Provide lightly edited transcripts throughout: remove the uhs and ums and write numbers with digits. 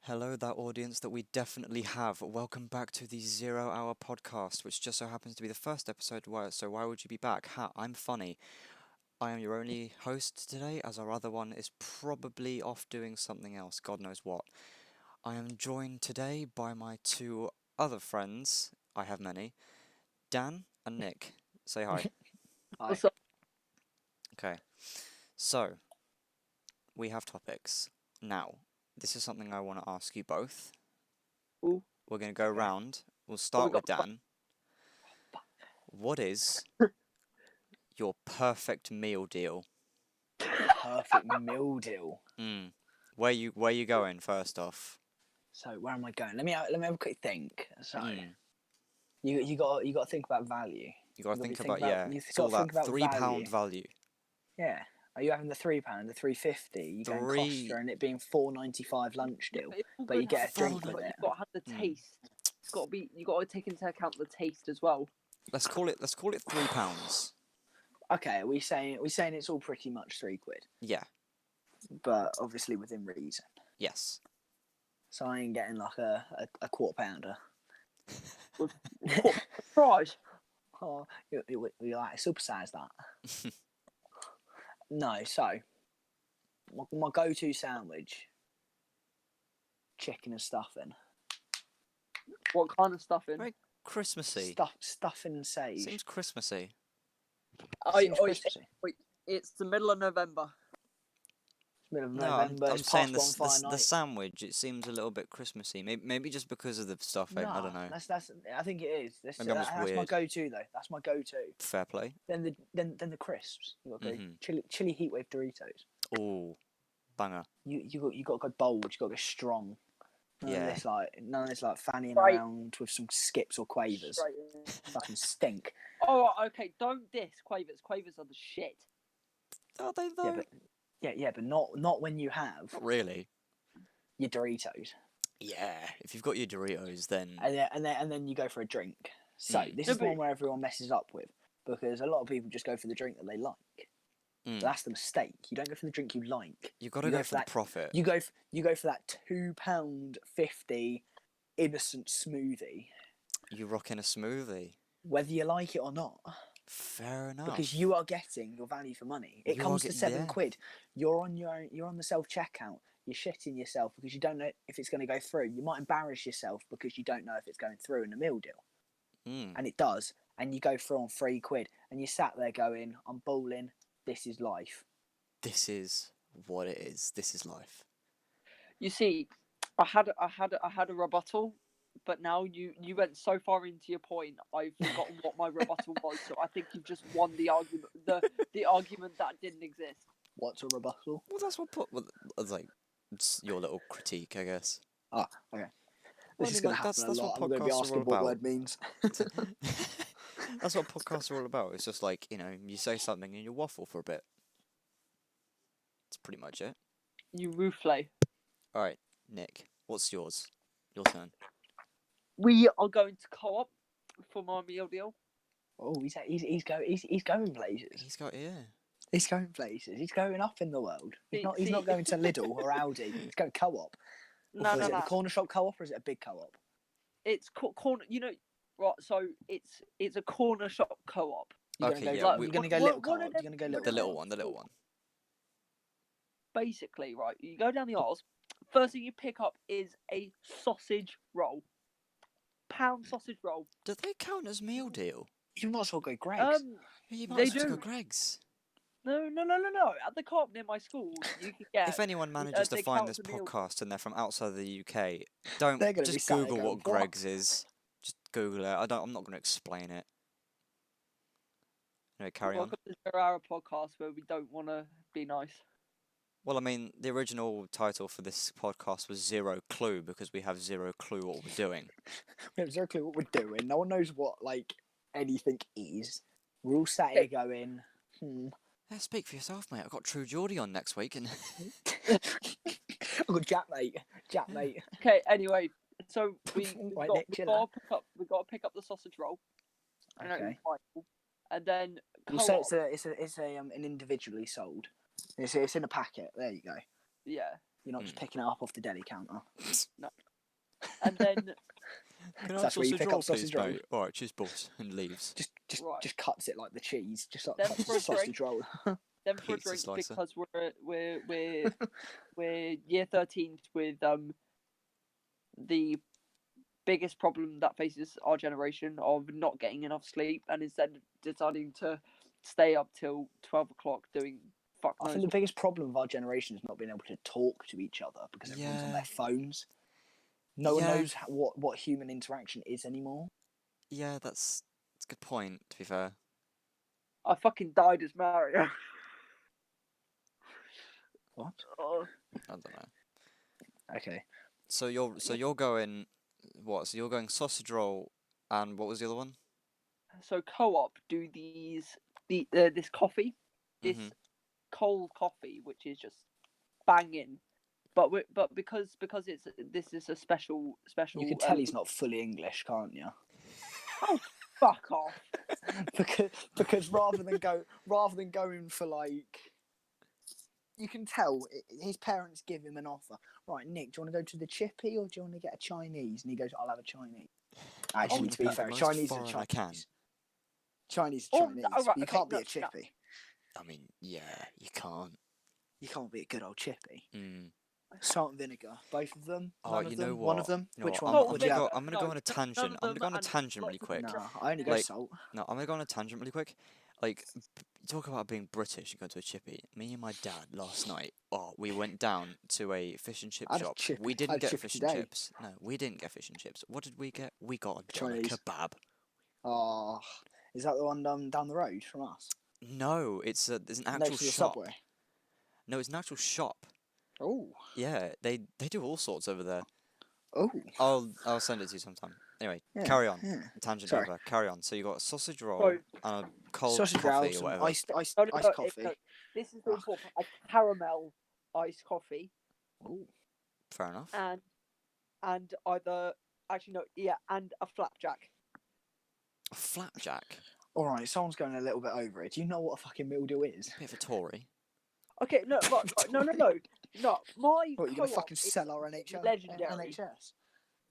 Hello, that audience that we definitely have. Welcome back to the Zero Hour Podcast, which just so happens to be the first episode. So why would you be back? I'm funny. I am your only host today, as our other one is probably off doing something else, God knows what. I am joined today by my two other friends. I have many. Dan and Nick. Say hi. Hi. So, Okay. So, we have topics. Now, this is something I want to ask you both. ooh, We're going to go Okay. round. We'll what start we with got? Dan. What is your perfect meal deal? Perfect meal deal. Where you going first off? So where am I going? Let me have a quick think. So Mm. you got to think about value. You gotta You think gotta about you it's got all to think that about £3 value. value. Yeah. Are you having the £3, the 3.50? You going Three Costa and it being £4.95 lunch deal, It's all but good you get a having drink fun, with but it. you've got to have the Mm. taste. It's got to be. You got to take into account the taste as well. Let's call it £3. Okay, we're saying it's all pretty much £3, Yeah. but obviously within reason. Yes. So I ain't getting like a quarter pounder. Fries. Oh, you like supersize that? No, so my go-to sandwich, chicken and stuffing. What kind of stuffing? Very Christmassy. Stuffing and sage. Seems Christmassy. Seems Christmassy. It's the middle of November. It's middle of No, November. I'm It's saying past bonfire the night. sandwich. It seems a little bit Christmassy. Maybe just because of the stuffing. I don't No, know. that's. I think it is. Maybe I'm just That's my weird. go-to though. That's my go-to. Fair play. Then the crisps. You got to go Mhm. chili heatwave Doritos. Oh, banger. You got to go bold. You got to go strong. None Yeah. of this like fannying Right. around with some skips or quavers. Straight in. Fucking stink. Oh, okay. Don't diss Quavers. Quavers are the shit. Are they though? But not when you have Not really. your Doritos. Yeah. If you've got your Doritos, then And then you go for a drink. So this No, is the one where everyone messes up with, because a lot of people just go for the drink that they like. But that's the mistake. You don't go for the drink you like. you got to go for the profit. You go for that £2.50 innocent smoothie, You rocking a smoothie. whether you like it or not. Fair enough. Because you are getting your value for money. It You comes are to getting- £7. You're on your own. You're on the self checkout. You're shitting yourself because you don't know if it's going to go through. You might embarrass yourself because you don't know if it's going through in a meal deal, and it does. And you go through on £3, and you sat there going, "I'm balling. This is life." This is what it is. This is life. You see, I had a rebuttal, but now you went so far into your point, I've forgotten what my rebuttal was. So I think you've just won the argument. The argument that didn't exist. What's a rebuttal? Well, it's like it's your little critique, I guess. Ah, okay. Well, This is I mean, going to like, happen a that's lot. what I'm going to be podcasts are asking all what about. word means. That's what podcasts are all about. It's just like, you say something and you waffle for a bit. That's pretty much it. You rooflay. All right, Nick, what's yours? Your turn. We are going to co-op for my meal deal. Oh, he's going places. He's got He's going places. He's going up in the world. He's See- not going to Lidl or Aldi. He's going co-op. No, Is it no. a corner shop co-op or is it a big co-op? It's corner. Right. So it's a corner shop co-op. You're Okay, gonna yeah, you're gonna go one- little one co-op. of them- You're gonna go the little. little one. Basically, right. You go down the aisles. First thing you pick up is a sausage roll. Pound sausage roll. Do they count as meal deal? You might as well go Greg's. You might They as well do. go Greg's. No. At the co-op near my school, you can get. If anyone manages to they find count this as a meal. podcast and they're from outside of the UK, don't They're gonna be just sat there Google going, what Greg's is. Just Google it. I'm not going to explain it. No, carry on. Welcome to the 0 Hour Podcast, where we don't want to be nice. Well, I mean, the original title for this podcast was Zero Clue because we have zero clue what we're doing. We have zero clue what we're doing. No one knows what like anything is. We're all sat here going, Yeah, speak for yourself, mate. I've got True Geordie on next week, and I've got Jack mate. Okay. Anyway, so Right, Nick, chill out. we got to pick up the sausage roll. Okay. And then You say it's an individually sold. It's in a packet. There you go. yeah. You're not just picking it up off the deli counter. No. And then Can I have That's where you sausage pick roll, up sausage please, roll. mate? All right, cheers, boss, and leaves. Right. Just cuts it like the cheese. Just like Then cuts for the a sausage roll. then for a Pizza drink slicer. because we're year 13 with the biggest problem that faces our generation of not getting enough sleep and instead deciding to stay up till 12 o'clock doing fuck I knows think the what. biggest problem of our generation is not being able to talk to each other because everyone's on Yeah. their phones. No one Yeah. knows what human interaction is anymore. Yeah, that's a good point, to be fair. I fucking died as Mario. What? Oh, I don't know. Okay. So you're going what? So you're going sausage roll, and what was the other one? so co-op do this coffee, this Mhm. cold coffee, which is just banging. But because this is a special. You can tell he's not fully English, can't you? Oh, fuck off! because rather than going for like, you can tell his parents give him an offer. Right, Nick, do you want to go to the Chippy or do you want to get a Chinese? And he goes, I'll have a Chinese. Actually, to be gonna fair, be the most Chinese is foreign I can. Chinese. Chinese is Oh, Chinese. oh, right, But you okay, can't be no, a Chippy. I mean, yeah, you can't. You can't be a good old Chippy. Mm. Salt and vinegar, both of them. Oh, None of you them. know One what? of them. You know Which what? one? Salt I'm and Would you gonna have? go. I'm gonna No, go on a none of tangent. I'm gonna go on a and, tangent like, really quick. No, I only go Like- salt. No, I'm gonna go on a tangent really quick. Like, talk about being British and go to a chippy. Me and my dad last night. Oh, we went down to a fish and chip I had a shop. chippy- We I didn't had a get chippy fish and today. chips. No, we didn't get fish and chips. What did we get? We got a doner Chinese. kebab. Oh, is that the one down the road from us? No, there's an actual Next to the shop. subway. No, it's an actual shop. Oh, Yeah, they do all sorts over there. oh, I'll send it to you sometime. Anyway, yeah, carry on. yeah. Tangent Sorry. over. Carry on. So you got a sausage roll So- and a cold Sausage coffee roll, or some whatever. iced No, coffee. no, this is the Ah. important part. A caramel iced coffee Ooh. Fair enough. and either actually no, yeah, and a flapjack. A flapjack. All right, someone's going a little bit over it. Do you know what a fucking mildew is? Bit of a Tory. Okay, no, right, no. My What, you're going to co-op fucking is sell our NHL? legendary. NHS?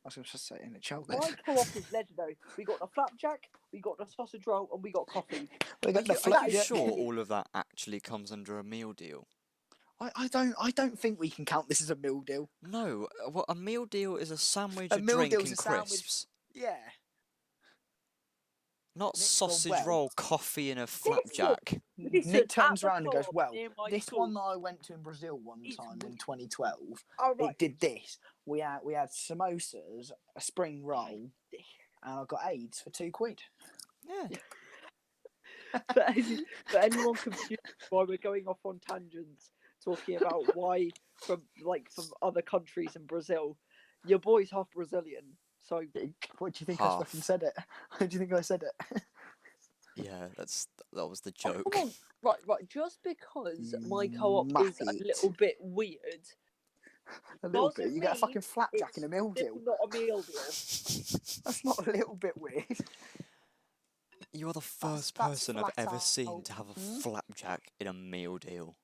I was going to say NHL then. My co-op is legendary. We got the flapjack, we got the sausage roll, and we got coffee. We Are got the you, are you flapjack. sure all of that actually comes under a meal deal? I don't think we can count this as a meal deal. No. What a meal deal is a sandwich, A a meal drink, deal's and a sandwich. crisps. Yeah. Not Nick, sausage well, roll, coffee, and a flapjack. Listen, Nick turns at the around and goes, co-op well, near my this school- one that I went to in Brazil one It's time in re- 2012, Oh, right. it did this. We had samosas, a spring roll, and I got AIDS for £2. Yeah. for anyone confused why we're going off on tangents talking about why from other countries in Brazil, your boy's half Brazilian. So What do you think Half. I fucking said it? How do you think I said it? Yeah, that was the oh, joke. come on. Right. Just because my co-op is a Mate. little bit weird, A little doesn't bit. You get a mean fucking flapjack in a meal it's deal. not a meal deal. That's not a little bit weird. You are the first that's person I've ever flat seen out. to have a Hmm? flapjack in a meal deal.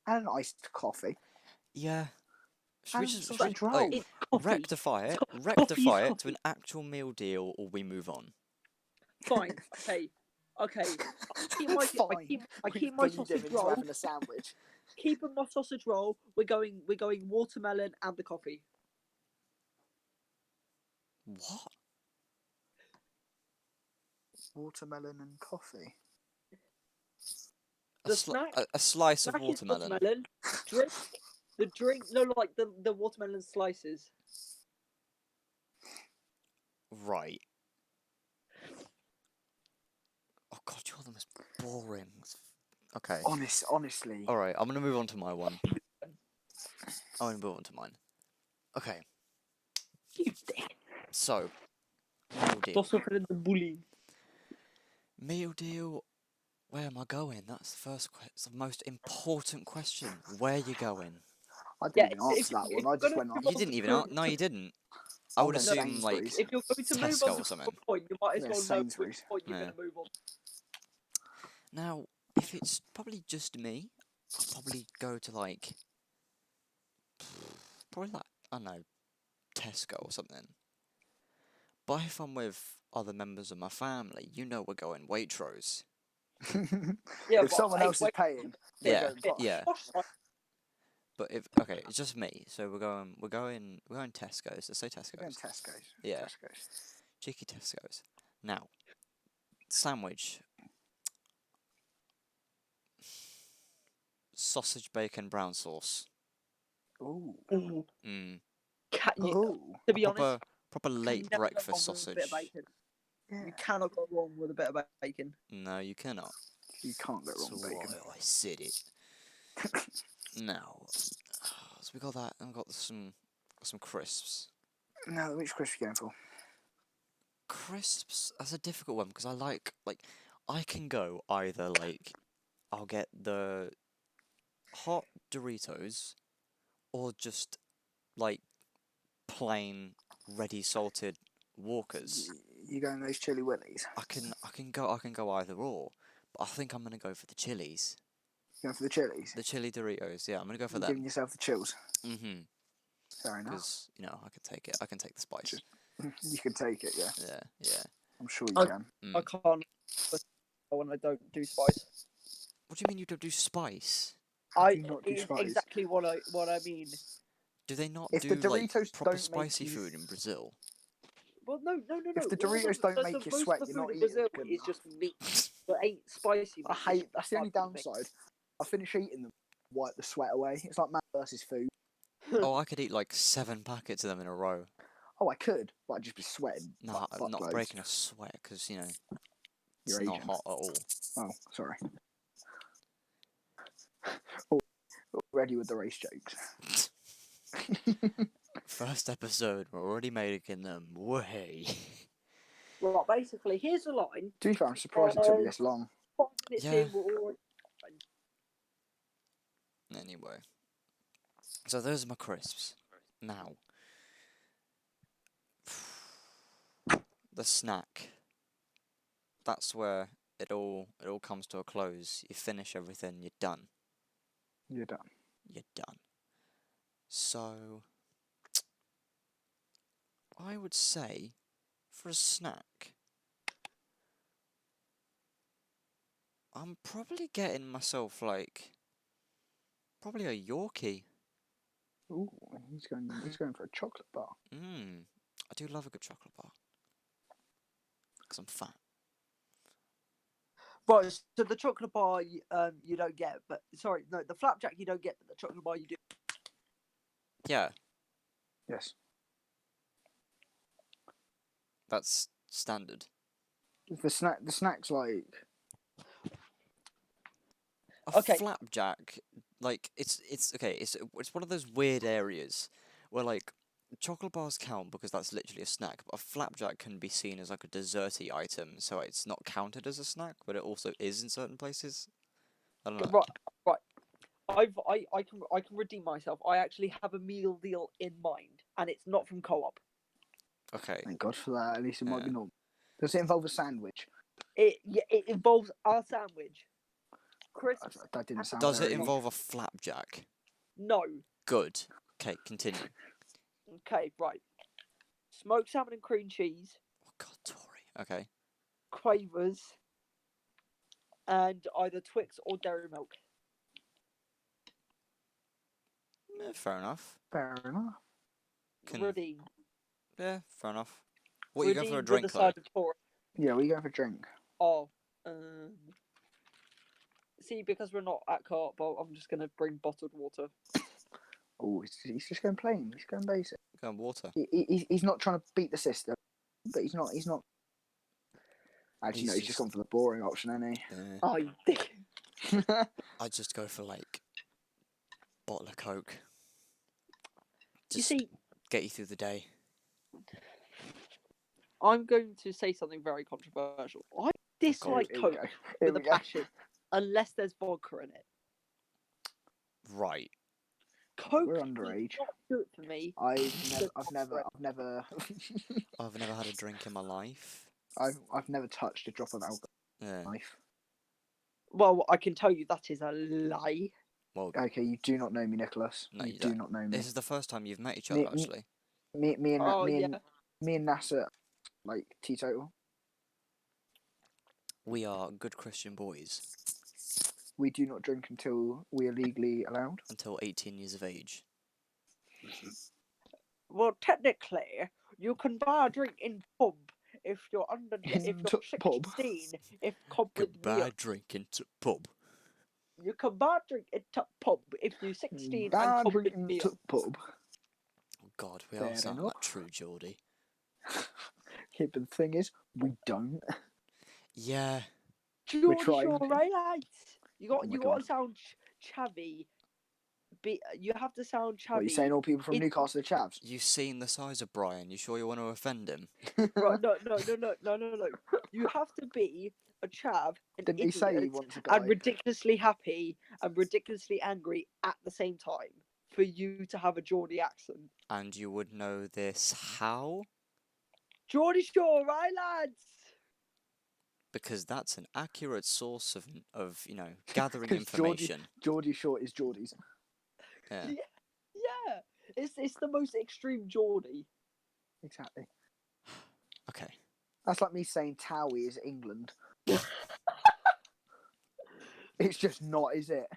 And an iced coffee. Yeah. Should we And just sausage like, roll. It's coffee. rectify it? Coffee's Rectify it to coffee. an actual meal deal, or we move on. Fine. Okay. I keep my Fine. I We've keep my bullied him sausage into roll. having a sandwich. Keeping my sausage roll. We're going watermelon and the coffee. What? Watermelon and coffee. The snack. A slice of Snack is watermelon. Drink. The drink. No, like the watermelon slices. Right. Oh god, you're the most boring. Okay. Honestly. All right, I'm gonna move on to my one. I'm gonna move on to mine. Okay. You dick. So, meal deal. What's up in the bullying? Meal deal. Where am I going? That's the first question. It's the most important question. Where you going? I didn't Yeah, even answer that one. I just went on. You didn't even. No, you didn't. I I'll would go assume like Sainsbury's. If you're going to move Tesco on or to something. a point, you might as Yeah, well know Sainsbury's. which point you're Yeah. going to move on. Now, if it's probably just me, I'll probably go to like probably like, I don't know, Tesco or something. But if I'm with other members of my family, we're going Waitrose. Yeah, If but someone hey, else is wait, paying, we're Yeah, going yeah, posh. yeah. posh side. But if okay, it's just me. So we're going Tesco's. Let's say We're going Tesco's. Tesco's. Yeah, Tesco's. cheeky Tesco's. Now, sandwich, sausage, bacon, brown sauce. Ooh. Ooh, Mm. can you, Ooh. to A be honest, proper can late never go breakfast wrong with a bit of sausage. bacon. Yeah. You cannot go wrong with a bit of bacon. No, you cannot. You can't go wrong So with bacon. I said it. Now, so we got that, and we got some crisps. No, which crisp are you going for? Crisps, that's a difficult one because I like I can go either like I'll get the hot Doritos or just like plain ready salted Walkers. You going those chili willies? I can go either or, but I think I'm gonna go for the chilies. You going for the chilies? The chili Doritos, yeah, I'm gonna go for You're them. giving yourself the chills. Mm-hmm. Fair enough. Because I can take it. I can take the spice. You can take it, yeah. Yeah, yeah. I'm sure you I- can. I can't when I don't do spice. What do you mean you don't do spice? do you not do It's spice? exactly what I mean. Do they not If do the like Doritos proper don't make spicy you- food in Brazil? Well, no. If the All Doritos don't make you most sweat, of the you're not food in eating Brazil good is enough. just meat. But ain't spicy meat. I hate. That's the only hard to downside. I finish eating them, wipe the sweat away. It's like man versus food. Oh, I could eat like 7 packets of them in a row. Oh, I could, but I'd just be sweating. Nah, like, I'm not fuckloads. breaking a sweat because it's You're not aging. hot at all. Oh, sorry. Already with the race jokes. First episode, we're already making them. Way. Well, basically, here's the line. To be fair, I'm surprised it took me this long. 5 minutes Yeah. in, we're already. Anyway, so those are my crisps. Now, the snack. That's where it all comes to a close. You finish everything. You're done. You're done. You're done. So, I would say, for a snack, I'm probably getting myself probably a Yorkie. Ooh, he's going for a chocolate bar. I do love a good chocolate bar. Because I'm fat. Right, so the chocolate bar you don't get, but sorry, no, the flapjack you don't get, but the chocolate bar you do. Yeah, Yes. that's standard. The snack's like. A Okay. flapjack, it's okay. It's one of those weird areas where chocolate bars count because that's literally a snack, but a flapjack can be seen as like a desserty item, so it's not counted as a snack, but it also is in certain places. I don't know. Right. I can redeem myself. I actually have a meal deal in mind, and it's not from Co-op. Okay. Thank God for that. At least it might be Yeah. normal. Does it involve a sandwich? It involves our sandwich. Crisps. That didn't sound. Does it very... involve a flapjack? No. Good. Okay, continue. Okay, right. Smoked salmon and cream cheese, Oh God, Tori. Okay. Quavers, and either Twix or Dairy Milk. Fair enough. Fair enough. Redeem. Yeah, fair enough. What you go for a Redeemed drink with a though? side of Tori. Yeah, we go for a drink. Oh, see, because we're not at Co-op, I'm just gonna bring bottled water. Oh, he's just going plain. He's going basic. Go on water. He's not trying to beat the system, but he's not. Actually, no, he's just gone for the boring option, hasn't he? Yeah. Oh, you dick. I'd just go for bottle of Coke. You Just see, get you through the day. I'm going to say something very controversial. I dislike Here we Coke go. Here with we a go. passion, unless there's vodka in it. Right. Coke We're does underage. not do it for me. I've never, I've never had a drink in my life. I've never touched a drop of alcohol Yeah. in my life. Well, I can tell you that is a lie. Well, Okay, you do not know me, Nicholas. no, You you do don't. not know me. This is the first time you've met each Me, other, actually. me and Oh me yeah. and me and Nasser, like teetotal. We are good Christian boys We do not drink until we are legally allowed. until 18 years of age. Well, technically, you can buy a drink in pub if you're if In you're pub. 16. If come with Goodbye milk. drinking to pub. You can buy a drink in pub if you're 16 and Bad come with drinking milk. to pub. Oh God, we Fair all sound enough. like true Geordie. Yeah, but the thing is, we don't. Yeah. We're Geordie trying. Shore highlights. You Oh my got to God. sound chavvy. You have to sound chavvy. What, you saying all people from in- Newcastle are chavs? You've seen the size of Brian. You sure you want to offend him? Right, no. You have to be a chav, an Didn't he say he idiot, wants a and guy? ridiculously happy and ridiculously angry at the same time for you to have a Geordie accent. And you would know this how? Geordie Shore, right, lads? Because that's an accurate source of gathering 'Cause information. Geordie Short is Geordie's. Yeah. Yeah. It's the most extreme Geordie. Exactly. Okay. That's like me saying Towie is England. It's just not, is it?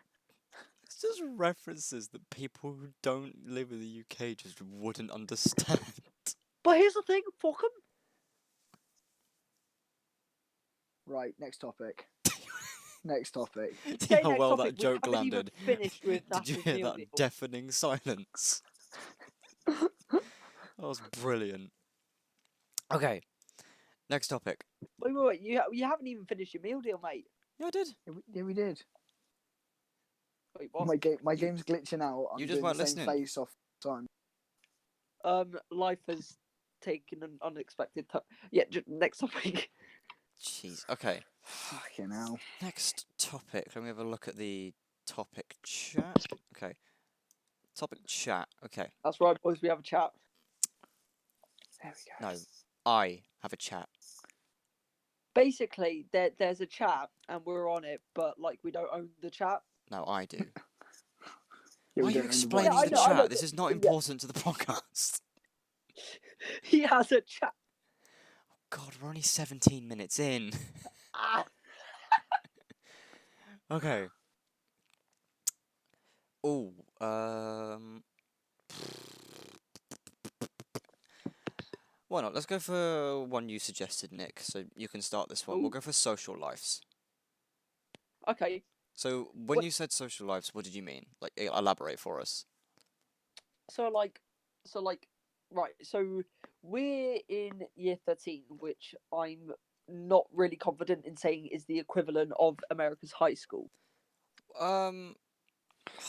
It's just references that people who don't live in the UK just wouldn't understand. But here's the thing, fuck 'em. Right, next topic. Next topic. Okay, How next well topic. that joke We haven't even landed. finished with Did you Nasser's hear meal that deal. deafening silence? That was brilliant. Okay, next topic. Wait. You haven't even finished your meal deal, mate. Yeah, I did. Yeah, we did. Wait, what? My game's glitching out. I'm You just doing weren't the same listening. face off time. Life has taken an unexpected turn. Yeah, next topic. Jeez. Okay. Fucking hell. Next topic. Let me have a look at the topic chat. Okay. Topic chat. Okay. That's right, boys. We have a chat. There we go. No, I have a chat. Basically, there's a chat and we're on it, but like we don't own the chat. No, I do. Yeah, Why we are you don't own the explaining voice. the I know, chat? This is not yeah. important to the podcast. He has a chat. God, we're only 17 minutes in. Ah. Okay. Oh, why not? Let's go for one you suggested, Nick. So you can start this one. We'll Ooh. go for social lives. Okay. So when you said social lives, what did you mean? Like, elaborate for us. So right. So we're in year 13, which I'm not really confident in saying is the equivalent of America's high school. High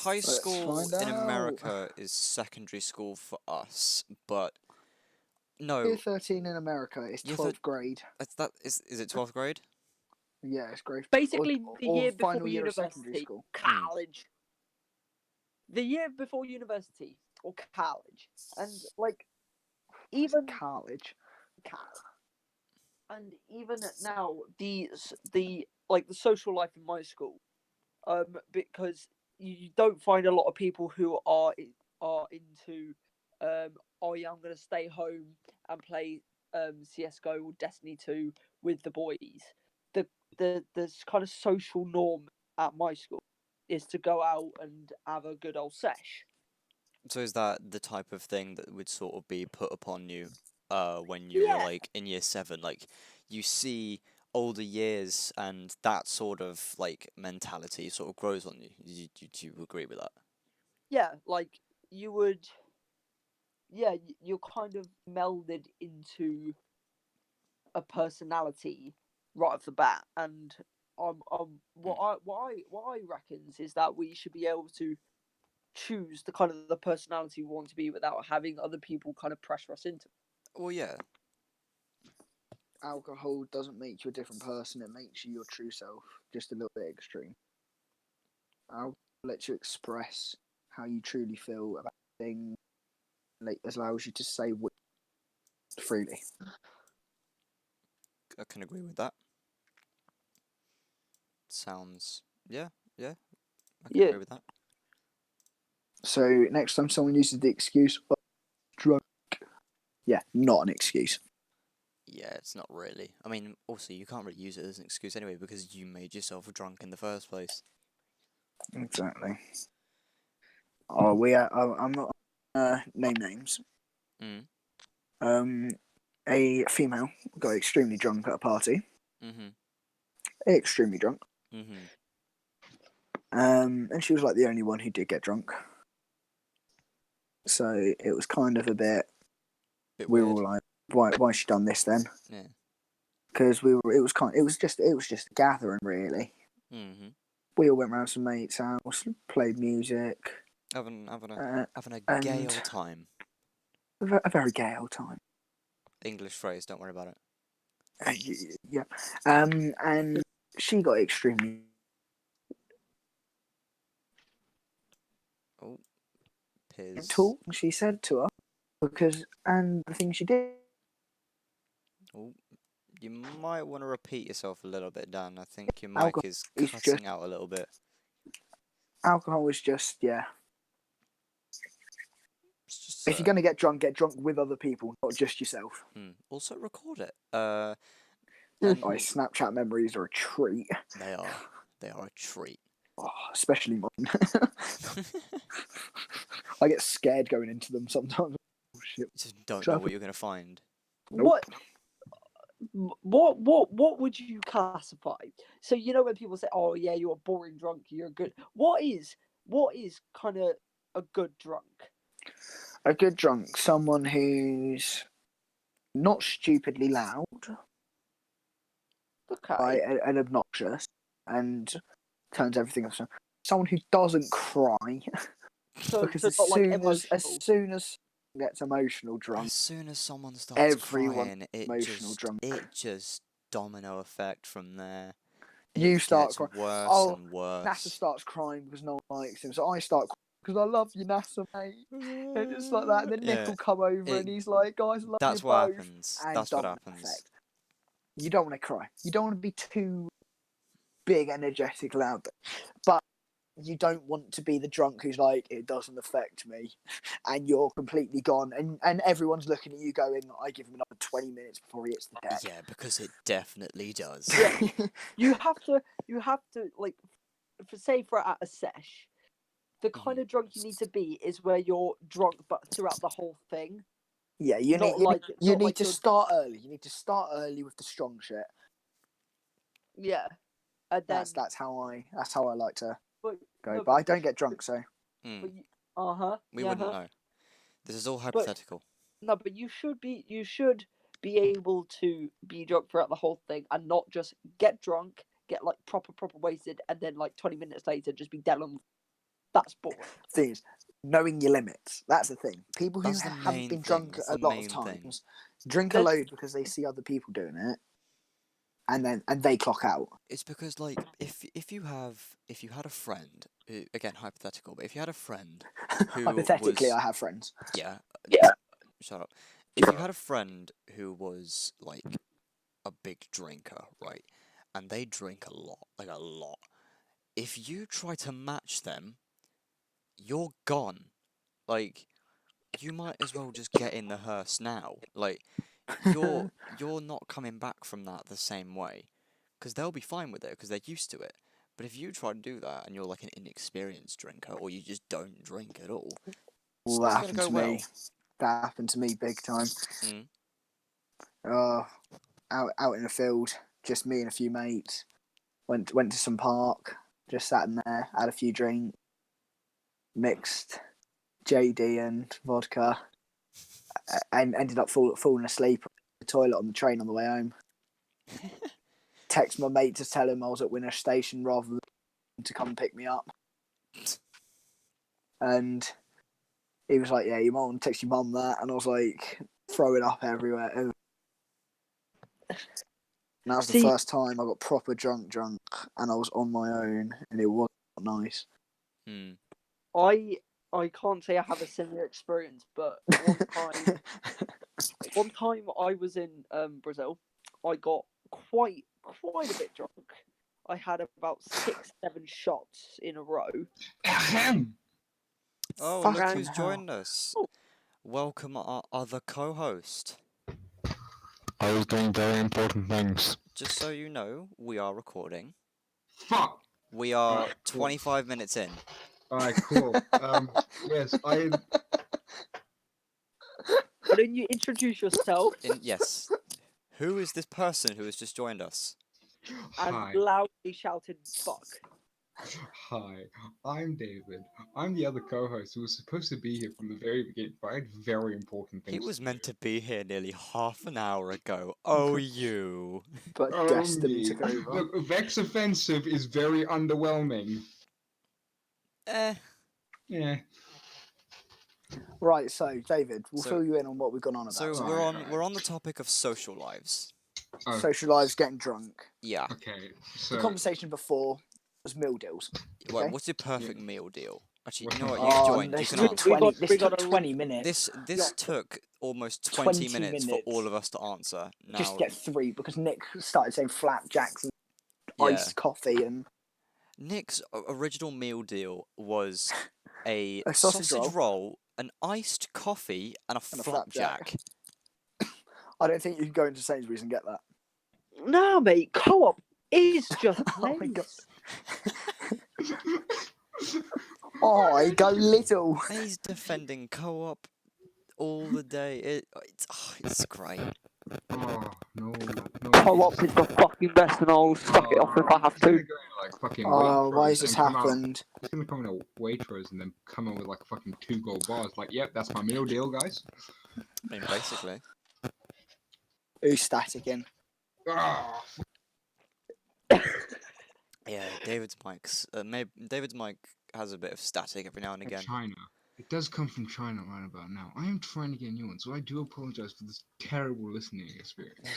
Let's school find in out. America is secondary school for us, but no, Year 13 in America is Year 12th grade. is it 12th grade? Yeah, it's grade. Basically, the or year before final year of secondary university, school. college. The year before university or college, and like even College. and even now the like the social life in my school, because you don't find a lot of people who are into oh yeah, I'm gonna stay home and play CS:GO or Destiny 2 with the boys. The kind of social norm at my school is to go out and have a good old sesh. So is that the type of thing that would sort of be put upon you, when you were Yeah, like in year 7? Like, you see older years, and that sort of like mentality sort of grows on you. Do you agree with that? yeah, like you would, yeah, you're kind of melded into a personality right off the bat, and what I reckons is that we should be able to choose the kind of the personality we want to be without having other people kind of pressure us into it. Well, yeah. Alcohol doesn't make you a different person, it makes you your true self. Just a little bit extreme. Alcohol lets you express how you truly feel about things. Like, allows you to say what freely. I can agree with that. Sounds, yeah, I can Yeah, agree with that. So next time someone uses the excuse, "Oh, drunk," yeah, not an excuse. Yeah, it's not really. I mean, also, you can't really use it as an excuse anyway because you made yourself drunk in the first place. Exactly. Oh, I'm not name names. Mm. A female got extremely drunk at a party. Mm-hmm. Extremely drunk. Mm-hmm. And she was like the only one who did get drunk. So it was kind of a bit. Bit We were weird. all like, why has she done this then? Yeah. Because it was just a gathering really. Mm-hmm. We all went round some mate's house, played music, Having a gay and old time. a very gay old time. English phrase, don't worry about it. Yeah. And she got extremely Oh, Piz. tall. She said to her and the thing she did. Oh, you might want to repeat yourself a little bit, Dan. I think your mic Alcohol is is just cutting out a little bit. alcohol was just It's just If you're gonna get drunk with other people, not just yourself. Also record it. And My Snapchat memories are a treat. they are a treat. Oh, especially mine. I get scared going into them sometimes. Oh, shit. Just don't know what you're gonna find. Nope. What would you classify? So you know when people say, "Oh yeah, you're a boring drunk, you're good." What is kind of a good drunk? A good drunk, someone who's not stupidly loud, Okay. right, and obnoxious, and turns everything off. Someone who doesn't cry, So, because so not like emotional. soon as gets emotional drunk, As soon as someone starts everyone crying, emotional drunk. it just domino effect from there. You It start gets crying. worse Oh, and worse. NASA starts crying because no one likes him. So I start crying because I love you, NASA, mate. And it's like that. And then Nick Yeah, will come over and he's like, guys, I love you that's what both. happens. And That's what domino happens. effect. You don't want to cry. You don't want to be too big, energetic, loud. But you don't want to be the drunk who's like, it doesn't affect me. And you're completely gone. And everyone's looking at you going, I give him another 20 minutes before he hits the deck. Yeah, because it definitely does. Yeah. You have to like, for at a sesh, the kind of drunk you need to be is where you're drunk but throughout the whole thing. Yeah, you Not need like not need like to you're- start early. You need to start early with the strong shit. Yeah, and then That's how I like to but go. no, But I you don't get should- drunk, so But you, uh-huh. We Yeah, wouldn't uh-huh. know. This is all But hypothetical. no, but you should be able to be drunk throughout the whole thing and not just get drunk, get like proper wasted, and then like 20 minutes later just be dead on. That's boring. thing is, knowing your limits. That's the thing. People who That's the haven't main been thing. drunk That's a the lot of main thing. times drink a There's- load because they see other people doing it, and they clock out. It's because like if you had a friend who, again hypothetical, but if you had a friend who Hypothetically, was I have friends. yeah Yeah. shut up. If you had a friend who was like a big drinker, right, and they drink a lot, like a lot, if you try to match them, you're gone. Like, you might as well just get in the hearse now. Like, you're not coming back from that the same way, because they'll be fine with it because they're used to it. But if you try to do that and you're like an inexperienced drinker, or you just don't drink at all, it's Well, not that gonna happened go to well. me. That happened to me big time. Mm. Out in the field, just me and a few mates. Went to some park, just sat in there, had a few drinks, mixed JD and vodka, and ended up falling asleep in the toilet on the train on the way home. Text my mate to tell him I was at Winner Station rather than to come pick me up. And he was like, yeah, you might want to text your mum that. And I was like, throwing up everywhere. And that was the first time I got proper drunk, and I was on my own, and it was not nice. Mm. I can't say I have a similar experience, but one time I was in Brazil, I got quite a bit drunk. I had about 6, 7 shots in a row. Oh, look Fucking who's hell. joined us. Welcome our other co-host. I was doing very important things. Just so you know, we are recording. Fuck! We are Alright, cool. 25 minutes in. Alright, cool. Yes, Why don't you introduce yourself Yes. Who is this person who has just joined us? and Hi. loudly shouted "fuck"? Hi, I'm David. I'm the other co-host who was supposed to be here from the very beginning, but I had very important things He was to meant do. to be here nearly half an hour ago. Oh, you. But Oh, destiny me. took over. Look, Vex Offensive is very underwhelming. Yeah. Right, so David, we'll So- fill you in on what we've gone on about. So So, we're on the topic of social lives. Oh, social lives, getting drunk. Yeah. okay, The so... conversation before was meal deals. Well, Okay. what's your perfect meal deal? Actually, What's you know what? my- You've Oh, joined. You this can took answer. 20. got- This we took got a 20 minutes. This took almost 20 20 minutes for minutes. all of us to answer. Now, Just to get 3 because Nick started saying flapjacks and yeah. iced coffee and Nick's original meal deal was a A sausage roll, an iced coffee, and a And a flapjack. flapjack. I don't think you can go into Sainsbury's and get that. Nah, mate, co-op is just Oh my god. place. Oh, I go little. He's defending co-op all the day. It's great. Oh, no. Co-op is the fucking best, and I'll suck it off if I have He's gonna to. go in like fucking Oh, why has Waitrose this and come out- happened? He's gonna come in a Waitrose and then come in with like fucking 2 gold bars. Like, yep, that's my meal deal, guys. I mean, basically. Who's static in? Ah, Yeah, David's mic has a bit of static every now and again. China. It does come from China right about now. I am trying to get a new one, so I do apologize for this terrible listening experience.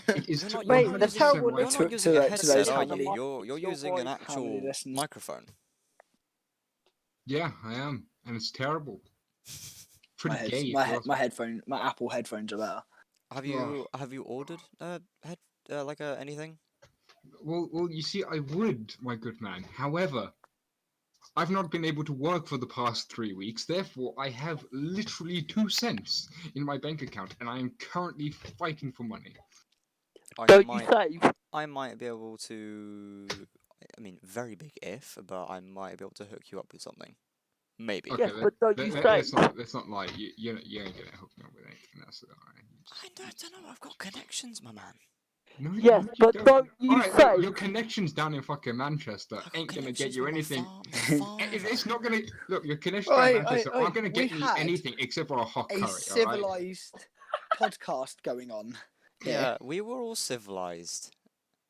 It is You're not, Wait, you're not the using, terrible you're to- not using to a the- to headset, those are how you? many- You're your using an voice. How many actual listens? microphone. Yeah, I am, and it's terrible. Pretty My, heads, gay. my, if he- you ask my me. headphone, my Apple headphones are better. Have you ordered anything? Well, you see, I would, my good man. However, I've not been able to work for the past 3 weeks. Therefore, I have literally 2 cents in my bank account, and I am currently fighting for money. Don't you save? I might be able to. I mean, very big if, but I might be able to hook you up with something. Maybe. Okay, Yes, but don't you let's save? not lie. You ain't gonna hook me up with anything else. Alright? I don't know. I've got connections, my man. No, Yes, you but don't you Alright, say? look, your connections down in fucking Manchester I've got ain't gonna get connections you with my anything. It's father. not gonna look. Your connections down in Oi, Manchester oi, aren't gonna get we me had anything except for a hot A curry. Alright. civilized podcast going on. Here. Yeah, we were all civilized.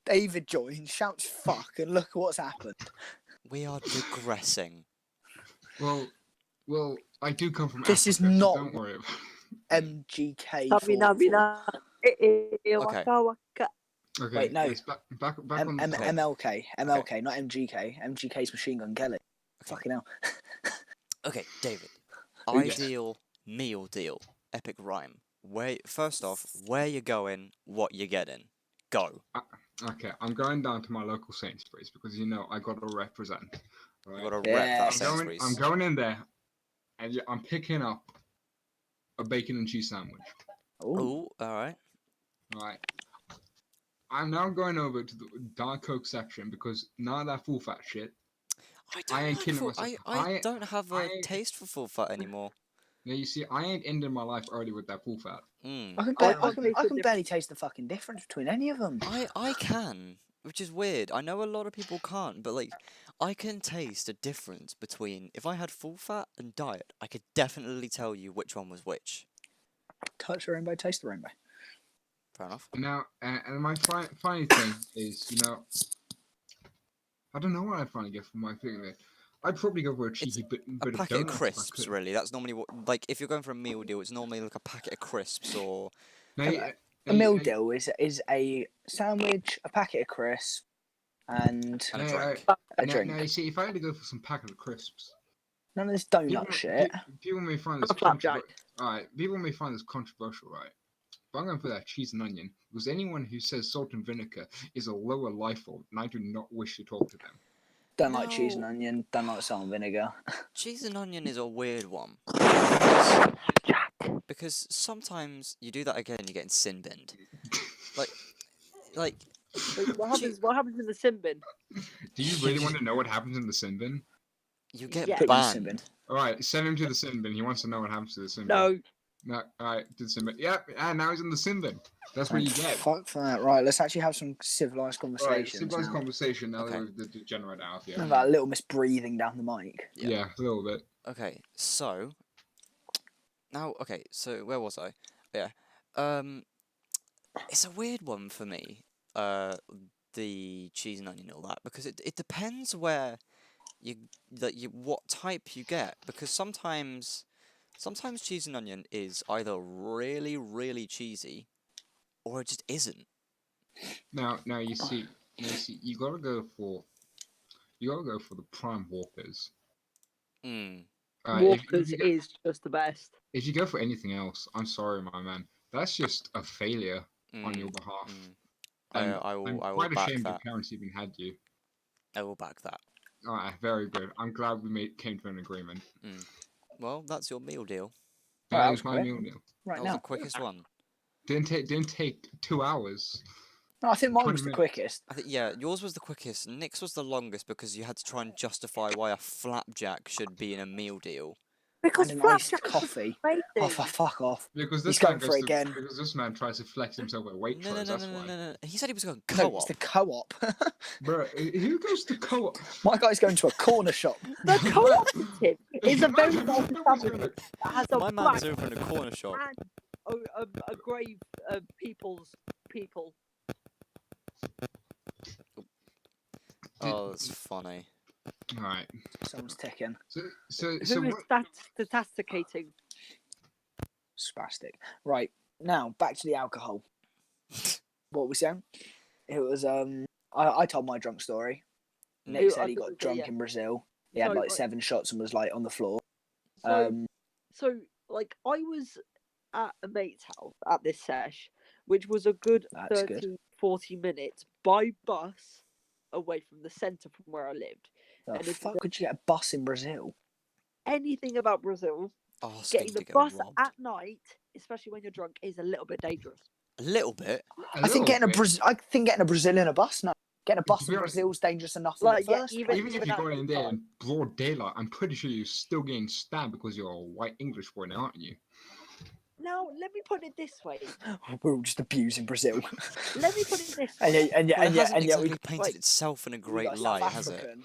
David joins, shouts fuck, and look what's happened. We are digressing. Well, I do come from This is Africa, so not don't worry about MGK Okay. it. Okay. Wait, no. Yes, back on the topic. MLK, not MGK. MGK's Machine Gun Kelly. Okay. Fucking hell. Okay, David. Yes. Ideal meal deal. Epic rhyme. First off, where you going, what you getting. Go. Okay, I'm going down to my local Sainsbury's because you know I gotta represent. You Right? gotta rep Yeah. that I'm Sainsbury's. going in there, and I'm picking up a bacon and cheese sandwich. Ooh. Ooh, alright. Right. I'm now going over to the Diet Coke section because none of that full fat shit. I ain't kidding myself. I don't have a I- taste for full fat anymore. Now you see, I ain't ending my life early with that full fat. Mm. I can, I I can't taste I the can barely taste the fucking difference between any of them. I can, which is weird. I know a lot of people can't, but like, I can taste a difference between if I had full fat and diet. I could definitely tell you which one was which. Touch the rainbow, taste the rainbow. Fair enough. Now, and my funny thing is, you know, I don't know what I'd finally get for my thing there. I'd probably go for a cheeky bit A of packet of donuts if I crisps, could. really. That's normally what, like, if you're going for a meal deal, it's normally like a packet of crisps or. Now, A meal deal is a sandwich, a packet of crisps, and And a now, drink. a drink. Now, you see, if I had to go for some packet of crisps, None of this donut people, shit. people may find this A flapjack. Alright, people may find this controversial, right? But I'm going for that cheese and onion because anyone who says salt and vinegar is a lower life form, and I do not wish to talk to them. Don't like cheese and No. onion. Don't like salt and vinegar. Cheese and onion is a weird one. Because sometimes you do that again, you're getting sin binned. Like, Wait, what Che- happens? What happens in the sin bin? Do you really want to know what happens in the sin bin? you get Yeah. Put you in the sin bin. banned. All right, send him to the sin bin. He wants to know what happens to the sin bin. No. No. All right, to the sin bin. Yep. And now he's in the sin bin. That's what Thank you get. fuck for that. Right, let's actually have some civilised All right, conversations civilized now. conversation. Now Okay. that we've degenerate out here. About a little misbreathing down the mic. Yeah, a little bit. Okay, so now, okay, so where was I? Yeah, it's a weird one for me. The cheese and onion and all that because it depends where you what type you get because sometimes cheese and onion is either really really cheesy or it just isn't. Now you see, you gotta go for the prime Whoppers. Mm. Walkers is just the best. If you go for anything else, I'm sorry, my man. That's just a failure on your behalf. Mm. And I will quite back ashamed your that. parents even had you. I will back that. Alright, very good. I'm glad we came to an agreement. Well, that's your meal deal. Right, That that is was my quick. meal deal. Right That was now. the quickest one. Didn't take 2 hours. No, I think mine 20 was the minutes. quickest. I think yeah, yours was the quickest. Nick's was the longest because you had to try and justify why a flapjack should be in a meal deal. Because And an iced flapjack coffee. is Oh, amazing. fuck off. Because He's this man going for goes it to, again. because this man tries to flex himself at Waitrose. No. That's why. He said he was going No, co-op. it's the co-op. Bro, who goes to co-op? My guy's going to a corner shop. The cooperative is a very Imagine large if it was establishment that has a My flag man's opening a corner shop. and a grave people. Oh, that's funny. Alright. Someone's ticking. So Who is what? statisticating? Spastic. Right, now, back to the alcohol. What were we saying? It was, I told my drunk story. Nick Who- said he got drunk yeah. in Brazil. He had So, like right. 7 shots and was like on the floor. So, like, I was at a mate's house at this sesh, which was a good That's 30, good. 40 minutes by bus away from the centre from where I lived. The And if fuck you could you get a bus in Brazil? anything about Brazil, Asking getting the to get bus robbed. at night, especially when you're drunk, is a little bit dangerous. A little bit. I think getting a Brazilian bus. No, getting a bus be in honest, Brazil's dangerous enough like, in the yeah, first even- place. Even if you at go in there night. in broad daylight, I'm pretty sure you're still getting stabbed because you're a white English boy now, aren't you? Now, let me put it this way. We're all just abusing Brazil. Let me put it this and way. yet, and yet, Well, it and yet, hasn't and yet exactly we've, painted like, itself in a we've great got a South light, has it? African.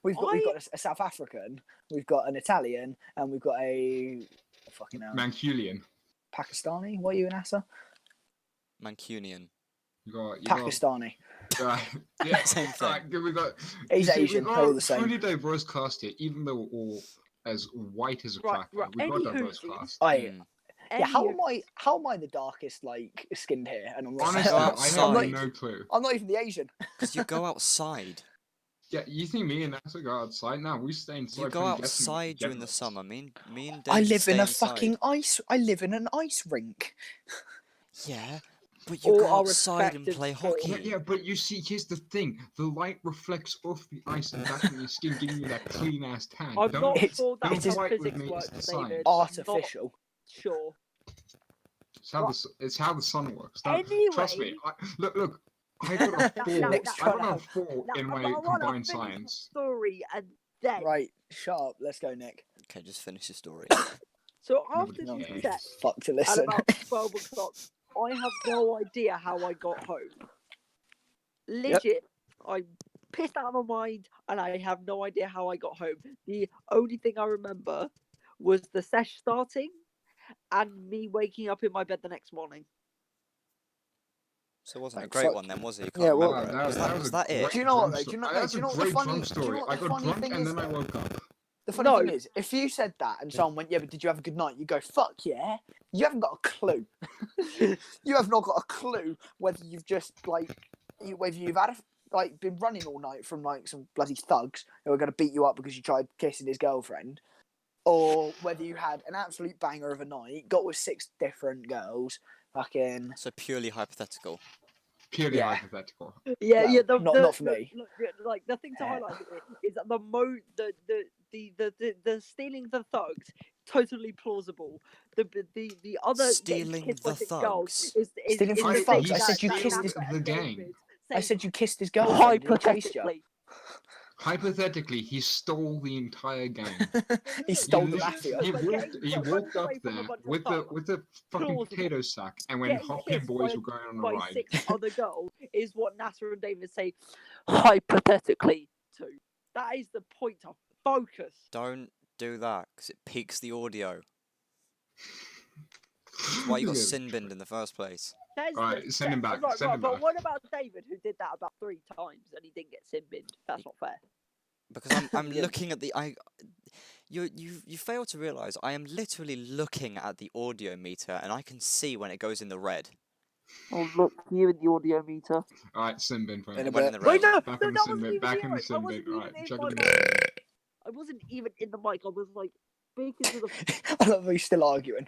We've got a South African. We've got an Italian, and we've got a fucking Manculian. Pakistani. What are you, Nasa? Mancunian. You got Pakistani. yeah, Same thing. Alright, we got. He's you see, Asian. We They're all got the a same. fully diverse cast here, even though we're all as white as a Right, cracker. right, We got a anywho, diverse dude. cast. Yeah, how Anywho, am I the darkest like skinned here? And I'm not. Honestly, Go I outside. have no clue. I'm not even the Asian. Because you go outside. Yeah, you think me and Nasa go outside? No, we stay inside. You go playing guessing outside during the degenerates. summer. Me and I Dave live stay in a inside. fucking ice. I live in an ice rink. Yeah, but you All go our outside and respective play sports. hockey. Yeah, but you see, here's the thing: the light reflects off the ice and back in your skin, giving you that clean ass tan. I'm not It's- sure don't that's how fight with physics me, works, it's the David. science. I'm not Artificial. sure. It's how the sun works. Trust me. Anyway. Look. I got a 4. Nick's I got trying a 4 Now, in but my I wanna combined finish my science. story and then. Right, shut up. Let's go, Nick. Okay, just finish your story. So Nobody after No, the cares. set, fuck to at listen. about 12 o'clock, I have no idea how I got home. Legit, I'm pissed out of my mind and I have no idea how I got home. The only thing I remember was the sesh starting and me waking up in my bed the next morning. So it wasn't a Like, great fuck- one then, was it? You Yeah, can't well, remember it. That Was was that a it? great Do you know what, drunk though? story. Do you know- That's do you know a what the great funny- drunk do you know story. what I the got funny drunk thing and is, then I though? woke up. The funny No. thing is, if you said that and someone went, yeah, but did you have a good night? You go, fuck yeah. You haven't got a clue. You have not got a clue whether you've just whether you've had been running all night from like some bloody thugs who are going to beat you up because you tried kissing his girlfriend, or whether you had an absolute banger of a night, got with 6 different girls, fucking. So purely hypothetical. Purely Yeah. hypothetical. Yeah, Well, yeah. not for me. Look, like the thing to highlight here is that the stealing the thugs totally plausible. The other getting Stealing kissed by the 6 girls thugs. Stealing from the the thing thugs. I said you that kissed Nasa his. and the David gang. I say said you kissed his girlfriend and he chased you. hypothetically. Hypothetically, he stole the entire gang. He stole the literally- mafia. He but walked. getting He running walked up away from a there bunch of with thugs, the fucking plausible. potato sack, and when Getting Hopping kissed Boys were going on a by ride. 6 other girls is what Nasser and David say hypothetically to. That is the point of focus. Don't do that, because it peaks the audio. That's why you got Yeah. sin binned in the first place. Alright, send him back, send him but back. what about David, who did that about 3 times and he didn't get sin binned? That's not fair. Because I'm Yeah. looking at the you fail to realise I am literally looking at the audio meter and I can see when it goes in the red. Oh look, you in the audio meter. Alright, Simbin, fine. In a It went in bit. the Wait, red. no, Back no, in the that sin wasn't bin, even back the in the mic. I sin wasn't bin. even Alright, in chuck my it in the mic. sin bin. I wasn't even in the mic. I was like speaking to the. I love how he's still arguing.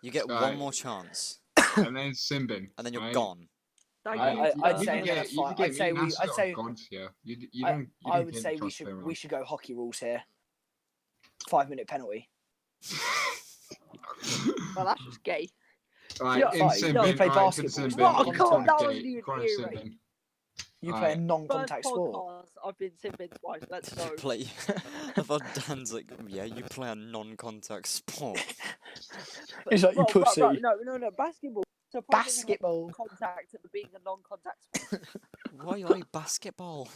You get one Alright. more chance, And then Simbin. and then you're right? gone. Thank I- you. I- I'd You say can get, you can I'd get say me we- and I'd Nasser say- are gods here. You I don't would came say to trust we everyone. should go hockey rules here. 5-minute penalty. Well, that's just gay. Alright, Yeah, in fine. sin You bin, play alright, to the basketball, sin it's bin. not What? You I contact. can't. can That gay, wasn't even corner sin earring. bin. You play a Alright. First non-contact sport. podcast I've been sin bin twice. Let's go. Play. I thought Dan's like, yeah, you play a non-contact sport. He's like, you pussy. No. Basketball. Surprisingly has Basketball. contact of being a non-contact sport. Why you like basketball?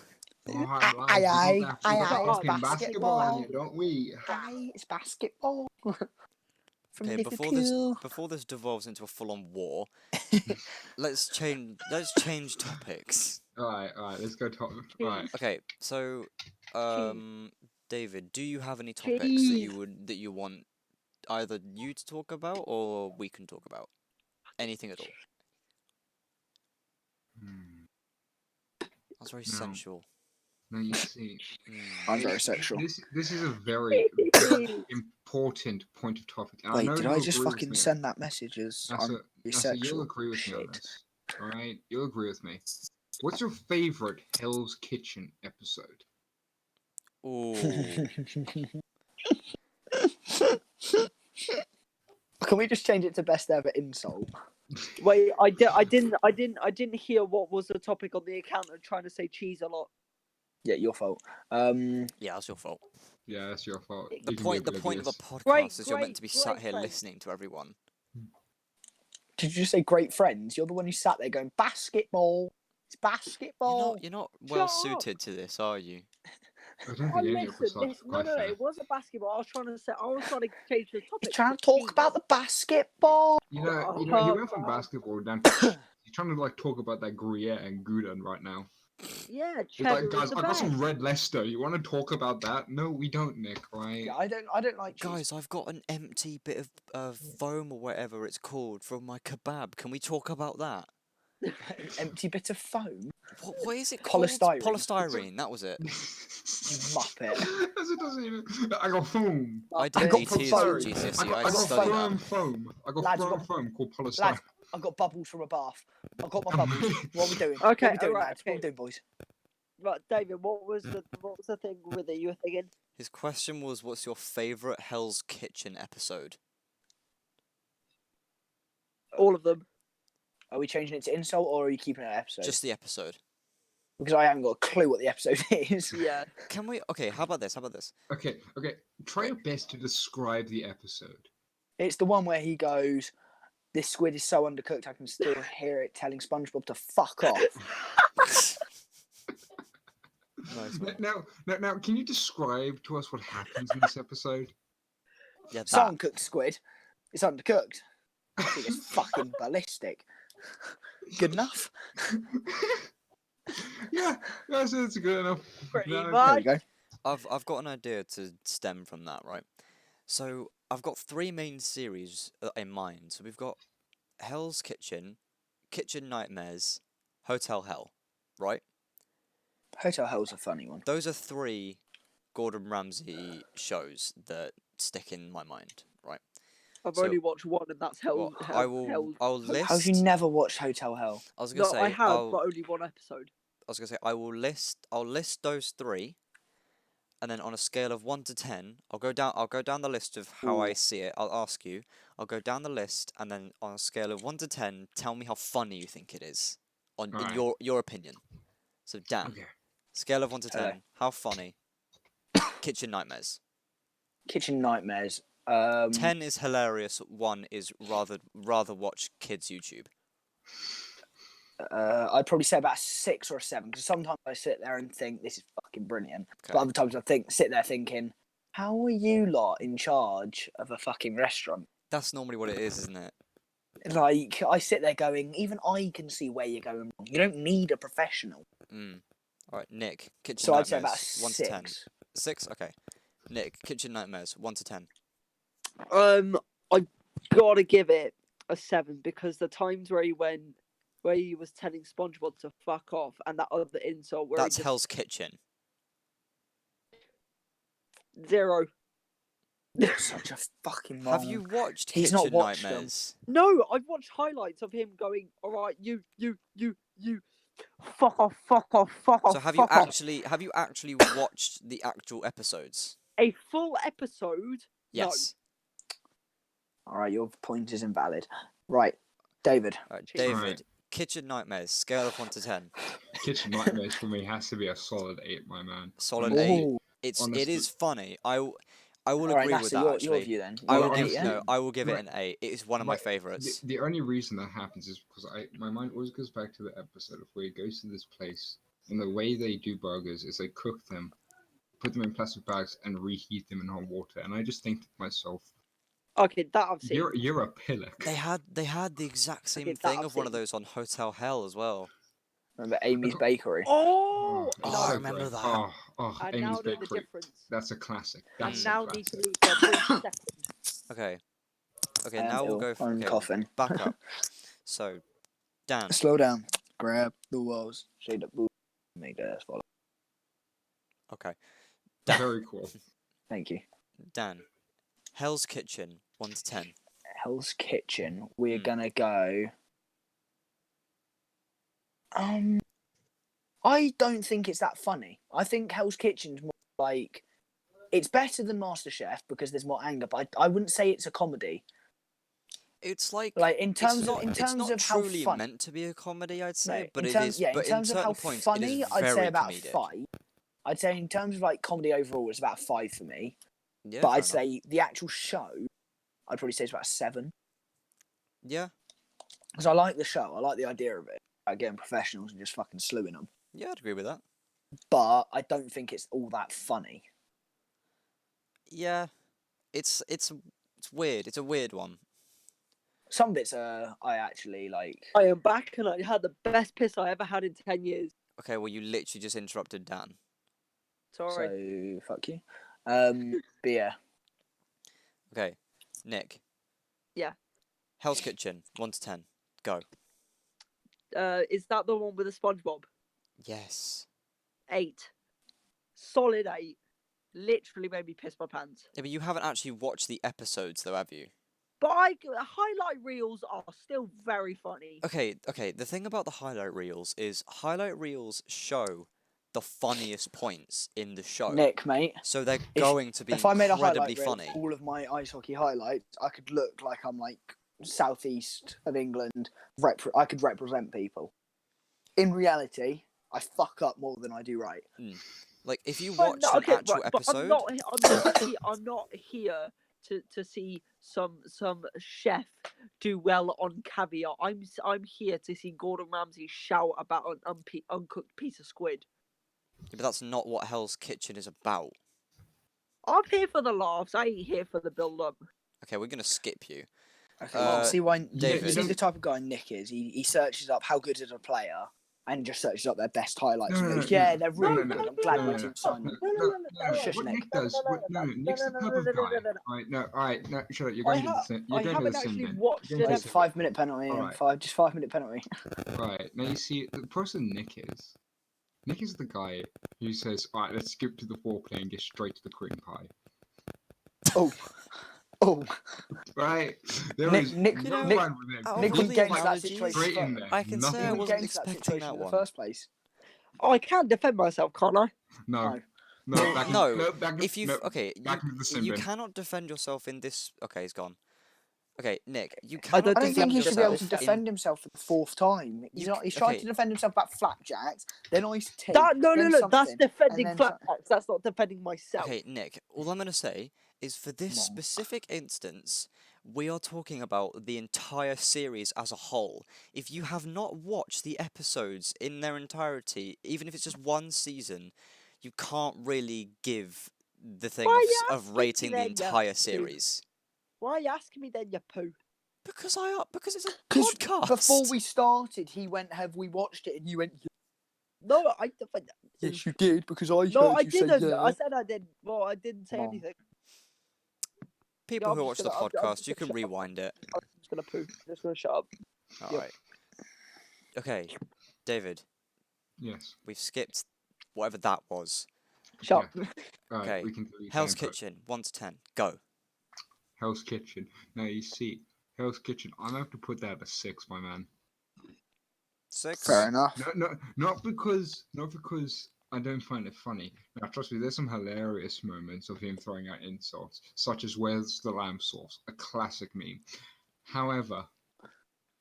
Alright, Aye, lads, we aye, got aye, that aye, fucking it's basketball in basketball. here, don't we? Aye, it's basketball. From Okay, Liverpool. before this devolves into a full-on war, let's change topics. Alright, let's go talk. Alright. Okay, so David, do you have any topics Cheese. that you want either you to talk about or we can talk about? Anything at all. That's very No. sensual. Now you see, I'm very sexual. this is a very, very important point of topic. And I Wait, know did you'll I just agree with fucking me. send that message as I'm Nasa, very Nasa, sexual? you'll agree with me on Shit. this. Alright? You'll agree with me. What's your favorite Hell's Kitchen episode? Ooh. Can we just change it to best ever insult? Wait, I didn't hear what was the topic on the account of trying to say cheese a lot. Yeah, your fault. Yeah, that's your fault. Yeah, that's your fault. The You can be point of a oblivious. podcast is you're meant to be great sat here friend. listening to everyone. Did you just say great friends? You're the one who sat there going basketball. It's basketball. You're not well up. suited to this, are you? I don't Oh, think any of us listen, are no, quite fair. it wasn't basketball. I was trying to change the topic. He's trying to talk about the basketball. You know, he went from basketball down to he's trying to like talk about that Gruyere and Gouda right now. Yeah, He's like, cheddar guys, is the I got some best. red Leicester. You want to talk about that? No, we don't, Nick. Right? Yeah, I don't like cheese. Guys, I've got an empty bit of foam or whatever it's called from my kebab. Can we talk about that? An empty bit of foam. What is it called? Polystyrene. Polystyrene, that was it. You muppet. As it doesn't even. I got foam. I I did got DTs foam. at GCSE, I I got studied firm that. foam. I got Lads, firm what- foam called polystyrene. Lads, I've got bubbles from a bath. I've got my bubbles. What are we doing? Okay, what are we doing, alright, lads? What are we okay. doing, boys? Right, David, what was the thing with it you were thinking? His question was, what's your favourite Hell's Kitchen episode? All of them. Are we changing it to insult or are you keeping it an episode? Just the episode. Because I haven't got a clue what the episode is. Yeah. Can we? Okay, how about this? Okay. Try your best to describe the episode. It's the one where he goes, "This squid is so undercooked, I can still hear it telling SpongeBob to fuck off." Nice one. Now, can you describe to us what happens in this episode? Yeah, It's that. uncooked squid. It's undercooked. I think it's fucking ballistic. Good enough. Yeah, that's good enough. Pretty No, much. There you go. I've got an idea to stem from that, right? So I've got three main series in mind. So we've got Hell's Kitchen, Kitchen Nightmares, Hotel Hell, right? Hotel Hell's a funny one. Those are three Gordon Ramsay shows that stick in my mind, right? I've So- only watched one, and that's Hell. Well, Hell. I'll How have you list. never watched Hotel Hell? I was gonna No, I say have, I'll. but only one episode. I was gonna say I'll list those three, and then on a scale of 1 to 10, I'll go down the list of how I Ooh. see it. I'll ask you. I'll go down the list, and then on a scale of 1 to 10, tell me how funny you think it is, in Alright. your opinion. So Dan, Okay. scale of 1 to Hello. 10, how funny? Kitchen Nightmares. Kitchen Nightmares. 10 is hilarious. 1 is rather watch kids YouTube. I'd probably say about a 6 or a 7, because sometimes I sit there and think this is fucking brilliant, Okay. but other times I sit there thinking, how are you lot in charge of a fucking restaurant? That's normally what it is, isn't it? Like, I sit there going, even I can see where you're going wrong. You don't need a professional. Mm. All right, Nick. Kitchen So I'd Nightmares. say about a 1 to 10. 6. 6. Okay. Nick. Kitchen Nightmares. 1 to 10. I gotta give it a 7 because the times where he was telling SpongeBob to fuck off, and that other insult where That's he just Hell's Kitchen. 0. Such a fucking Have moron. you watched He's Kitchen not watched them. Nightmares? No, I've watched highlights of him going, all right, you, fuck off, fuck off, fuck off, So have fuck off. have you actually watched the actual episodes? A full episode? Yes. All right, your point is invalid. Right, David. All right, Jeez. David. Alright. Kitchen Nightmares. Scale of 1 to 10. Kitchen Nightmares for me has to be a solid 8, my man. Solid Honestly. 8. Ooh. It honestly. is funny. I will All right, agree with Nasser, that your actually. view then. I You will got an give 8, yeah? no. I will give it Right. an 8. It is one of my Right, favorites. The only reason that happens is because my mind always goes back to the episode of where he goes to this place, and the way they do burgers is they cook them, put them in plastic bags, and reheat them in hot water. And I just think to myself, Okay, that I've seen. you're a pillock. They had the exact same Okay, that thing I've of one of seen. those on Hotel Hell as well. Remember Amy's Bakery? Oh, it's I no. remember great. that. I Amy's now know the Bakery. difference. That's a classic. I That's a now need to classic. leave for a brief second. Okay. Okay, I am now we'll ill. go for I'm coughing. back up. So, Dan. Slow down. Grab the walls. Shade up boot. Make the ass fall. Okay. Very cool. Thank you. Dan. Hell's Kitchen. 1 to 10. Hell's Kitchen. We're Hmm. gonna go. I don't think it's that funny. I think Hell's Kitchen's more like it's better than MasterChef because there's more anger, but I wouldn't say it's a comedy. It's like In it's terms not, of in it's terms not of how truly fun. meant to be a comedy, I'd No, say, but in it terms, is. yeah, in But terms in of how certain points, funny, it is I'd say very about comedic. 5. I'd say in terms of like comedy overall, it's about 5 for me. Yeah, But fair I'd enough. say the actual show, I'd probably say it's about a 7. Yeah, Because I like the show, I like the idea of it, like getting professionals and just fucking slewing them. yeah, I'd agree with that. But I don't think it's all that funny. Yeah, it's weird. It's a weird one. Some bits I actually like. I am back, and I had the best piss I ever had in 10 years. Okay, well, you literally just interrupted Dan. Sorry. So fuck you. But yeah, Okay, Nick. Yeah. Hell's Kitchen. 1 to 10. Go. Is that the one with the SpongeBob? Yes. 8. Solid 8. Literally made me piss my pants. Yeah, but you haven't actually watched the episodes, though, have you? But highlight reels are still very funny. Okay. The thing about the highlight reels is highlight reels show the funniest points in the show. Nick, mate. So they're If- going to be If I made a incredibly highlight reel funny. of all of my ice hockey highlights, I could look like I'm like southeast of England. I could represent people. In reality, I fuck up more than I do right. Like, if you But watch no, an okay, actual right, but episode, I'm not here to see some chef do well on caviar. I'm here to see Gordon Ramsay shout about an uncooked piece of squid. but that's not what Hell's Kitchen is about. I'm here for the laughs. I ain't here for the build up. Okay, we're gonna skip you. Okay, see why David. you see the type of guy Nick is. He searches up how good is a player and just searches up their best highlights and goes, yeah, they're really good. I'm glad my team signed them. Shush, What Nick. Nick does, Nick's the type of guy. Alright, no, shut up. You're going to the sin. You're I going to haven't the sin actually bin. watched You're going it. to the sin 5-minute penalty and Alright. 5-minute penalty. bin. Right, now you see, the person Nick is the guy who says, alright, let's skip to the foreplay and get straight to the cream pie. Oh, Oh, Right? There Nick- is Nick- no Nick- one with him. out of Nick all wouldn't the get into that analogies, situation. Straight in there. I can say Nick I Nothing. wouldn't wasn't get into that expecting situation that in the one. first place. Oh, I can defend myself, can't I? No. No. No, back No, no, back if you no, okay, back into the sin you bin. cannot defend yourself in this. Okay, he's gone. Okay, Nick, you I cannot don't I don't defend think he should be able yourself to defend himself for the fourth time. He's not. He's trying okay. to defend himself about flapjacks, then iced tea. No, then that's something, defending and then flapjacks. That's not defending myself. Okay, Nick, all I'm going to say is for this Mom. specific instance, we are talking about the entire series as a whole. If you have not watched the episodes in their entirety, even if it's just one season, you can't really give the thing Why of, are you of asking me rating the then, you entire poo? series. Why are you asking me then, you poo? Because it's a because podcast. before we started, he went, "Have we watched it?" And you went, No, I defend. "Yes, you did," because I No, heard I you say didn't. yeah. I said I didn't. Well, I didn't say Mom. anything. People I'm who just watch the gonna- I'm podcast, just you gonna can shut up. rewind it. I'm just gonna poo. I'm just gonna shut up. All Yep. right. Okay, David, Yes. we've skipped whatever that was. Shut up. Right, Okay. we can delete Hell's that input. Kitchen, 1 to 10, go. Hell's Kitchen. Now you see, Hell's Kitchen. I'm gonna have to put that at a 6, my man. 6? Fair enough. No, not because I don't find it funny. Now, trust me, there's some hilarious moments of him throwing out insults, such as "Where's the lamb sauce?" a classic meme. However,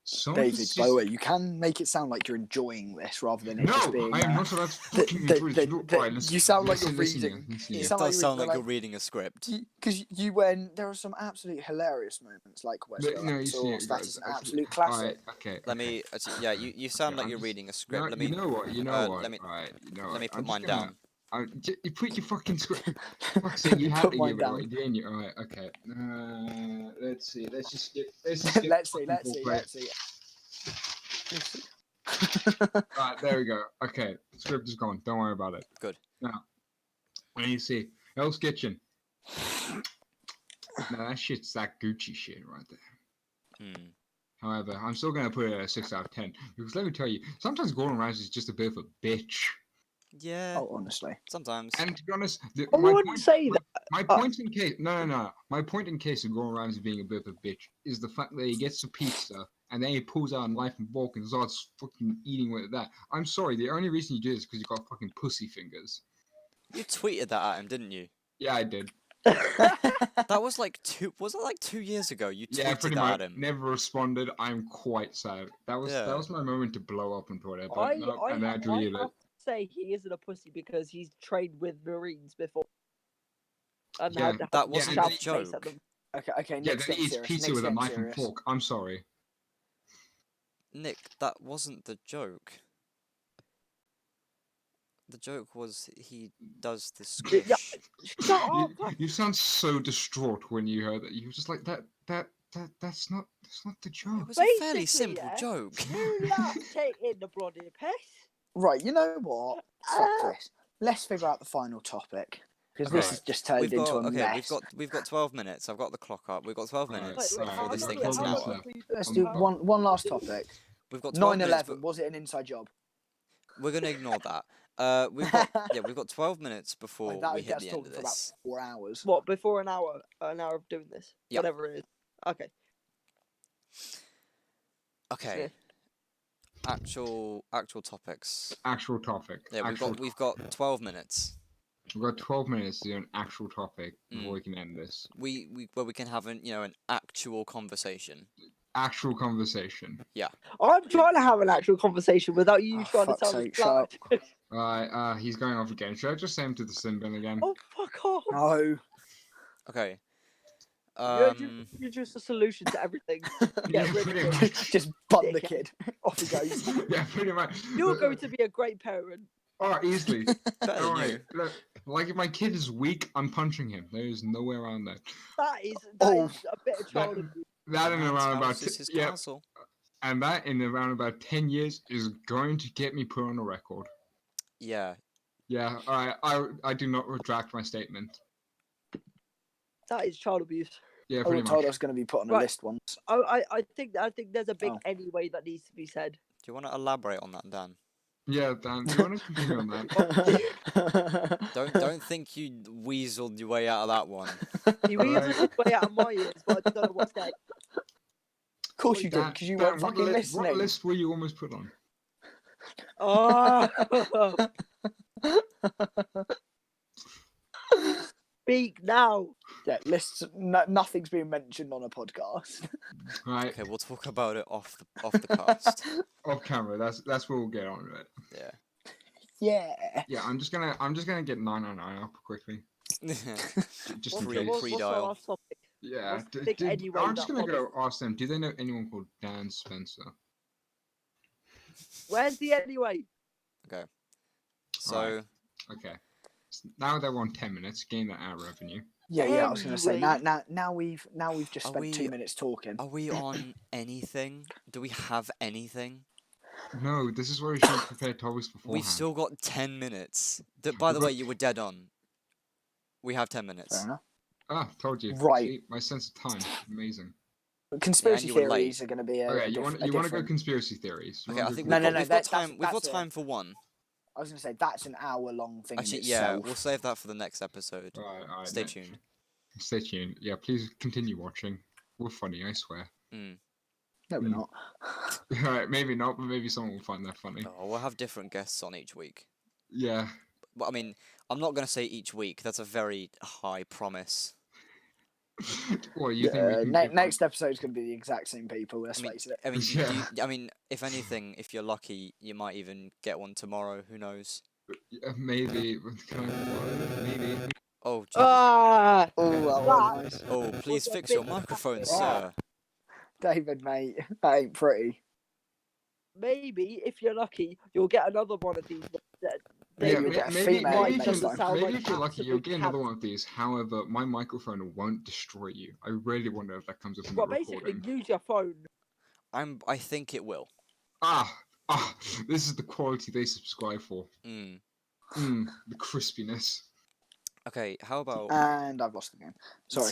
some of David, the by the way, you can make it sound like you're enjoying this rather than it just no, being. I am not allowed to fucking the- enjoy the- this. the- Right, listen, you sound like you're listen reading. here, listen You It here. sound like does you're sound reading, like you're reading a script. Because you went, there are some absolute hilarious moments, like West No, you see, Sauce. That is an okay, absolute classic. Alright, okay. Let me, yeah, you sound Okay, like I'm you're just- reading a script. No, Let me, you know what? let me- Alright, you know let what? me put I'm just mine gonna- down. You put your fucking script. Fuck's sake, you have to Put give mine it away, down. didn't you? Alright, okay. Let's see. Let's just skip. Let's see. Alright, there we go. Okay, the script is gone. Don't worry about it. Good. Now, when you see Hell's Kitchen. Now that shit's that Gucci shit right there. Hmm. However, I'm still gonna put it at a 6 out of 10 because let me tell you, sometimes Gordon Ramsay is just a bit of a bitch. Yeah, Oh, honestly. sometimes. And to be honest, I wouldn't say that. my point in case no. My point in case of Gordon Ramsay being a bit of a bitch is the fact that he gets the pizza and then he pulls out a knife and fork and starts fucking eating with that. I'm sorry, the only reason you do this is because you got fucking pussy fingers. You tweeted that at him, didn't you? Yeah, I did. That was like was it like 2 years ago? You tweeted Yeah, pretty that much. at him. Never responded. I'm quite sad. That Yeah. was my moment to blow up on Twitter, but I, no, I, and I I deleted have it. to say he isn't a pussy because he's trained with Marines before. And Yeah, had to that have wasn't shout the face at joke. them. Okay, Yeah, Nick's then he getting eats serious. pizza Nick's with a getting knife and serious. fork. I'm sorry. Nick, that wasn't the joke. The joke was he does the squish. Yeah, shut up! You sound so distraught when you heard that. You were just like that's not the It joke. was a fairly Basically, simple yeah. joke. You lot taking the bloody piss. Right, you know what? Fuck this. Let's figure out the final topic because this Okay. has just turned into a mess. We've got 12 minutes. I've got the clock up. We've got 12 Alright, minutes Wait, before how this much thing we- gets an how much hour. we- Let's how do much- one last topic. We've got 12 minutes. 9/11 was it an inside job? We're gonna ignore that. We've got 12 minutes before Like, that we would hit get us the end talking of for about this. 4 hours. What, before an hour of doing this? Yeah. Whatever it is. Okay. Okay. Actual topics. Actual topic. Yeah, we've got 12 minutes. We've got 12 minutes to do an actual topic before Mm. we can end this. Where we can have an actual conversation. Actual conversation. I'm trying to have an actual conversation without you Oh, trying to fuck's tell sake, me. shut up. Right, he's going off again. Should I just send him to the sin bin again? Oh, fuck off. No. Okay. You're just a solution to everything. Yeah, Get rid pretty of much. him. Just bun the Dickhead. kid. Off he goes. Yeah, pretty much. You're going to be a great parent. Oh, easily. Better than you. Alright, look, like if my kid is weak, I'm punching him. There is no way around that. That is Oh. a bit of child abuse. That in Man's around about house is his yeah, castle. and that in around about 10 years is going to get me put on a record. Yeah. Yeah, I do not retract my statement. That is child abuse. Yeah, I pretty was told I much. was going to be put on a Right. list once. I think there's a big Oh. anyway that needs to be said. Do you want to elaborate on that, Dan? Yeah, Dan, you want to continue on that? Don't think you weaseled your way out of that one. He Alright. weaseled his way out of my ears, but I don't know what's next. Of course you did, Dan, because you Dan, weren't fucking what listening. list were you almost put on? Oh. Speak now. Yeah, lists. Nothing's being mentioned on a podcast. Right, Okay, we'll talk about it off the cast. off camera. That's where we'll get on with it. Yeah. Yeah. Yeah, I'm just gonna get 999 up quickly, just in Pre- case. What's pre-dial. our last topic? Yeah, what's the big anyway I'm just that gonna go Bobby- ask them. Do they know anyone called Dan Spencer? Where's the anyway? So Okay. Now they're on 10 minutes. Gain that ad revenue. Yeah. I was gonna say Anyway. now we've just Are spent we- 2 minutes talking. are we on anything? Do we have anything? No, this is where we should have prepared topics beforehand. We've still got 10 minutes. By the way, you were dead on. We have 10 minutes. Fair enough. Ah, told you. Right. See, my sense of time, amazing. Conspiracy you were late. theories are going to be a. Okay, a you want diff- a to go different- conspiracy theories? You Okay, wanna I think go No, we've no, got that- time. We've got that's a- time for one. I was going to say that's an hour-long thing Actually, in yeah, itself. we'll save that for the next episode. Alright, Stay tuned. Stay tuned. Yeah, please continue watching. We're funny, I swear. Mm. No, we're Mm. not. Alright, maybe not, but maybe someone will find that funny. Oh, we'll have different guests on each week. Yeah. But I mean, I'm not going to say each week. That's a very high promise. Well, you think we can give, Next episode's going to be the exact same people. Let's I mean, face it. I mean, Yeah. I mean, if anything, if you're lucky, you might even get one tomorrow. Who knows? maybe. Can I, maybe. Oh, Jesus. Ah, Oh, Okay. well, That- nice. Oh, please a fix your big microphone, fucking- sir. David, mate, that ain't pretty. maybe if you're lucky, you'll get another one of these. Maybe Yeah, you'll get a maybe, female maybe, next if you're, time. Sound maybe like if you're lucky, you'll absolute get another cab- one of these. However, my microphone won't destroy you. I really wonder if that comes up in Well, the basically, recording. use your phone. I think it will. Ah, this is the quality they subscribe for. Mm. The crispiness. Okay, how about And I've lost the game. Sorry.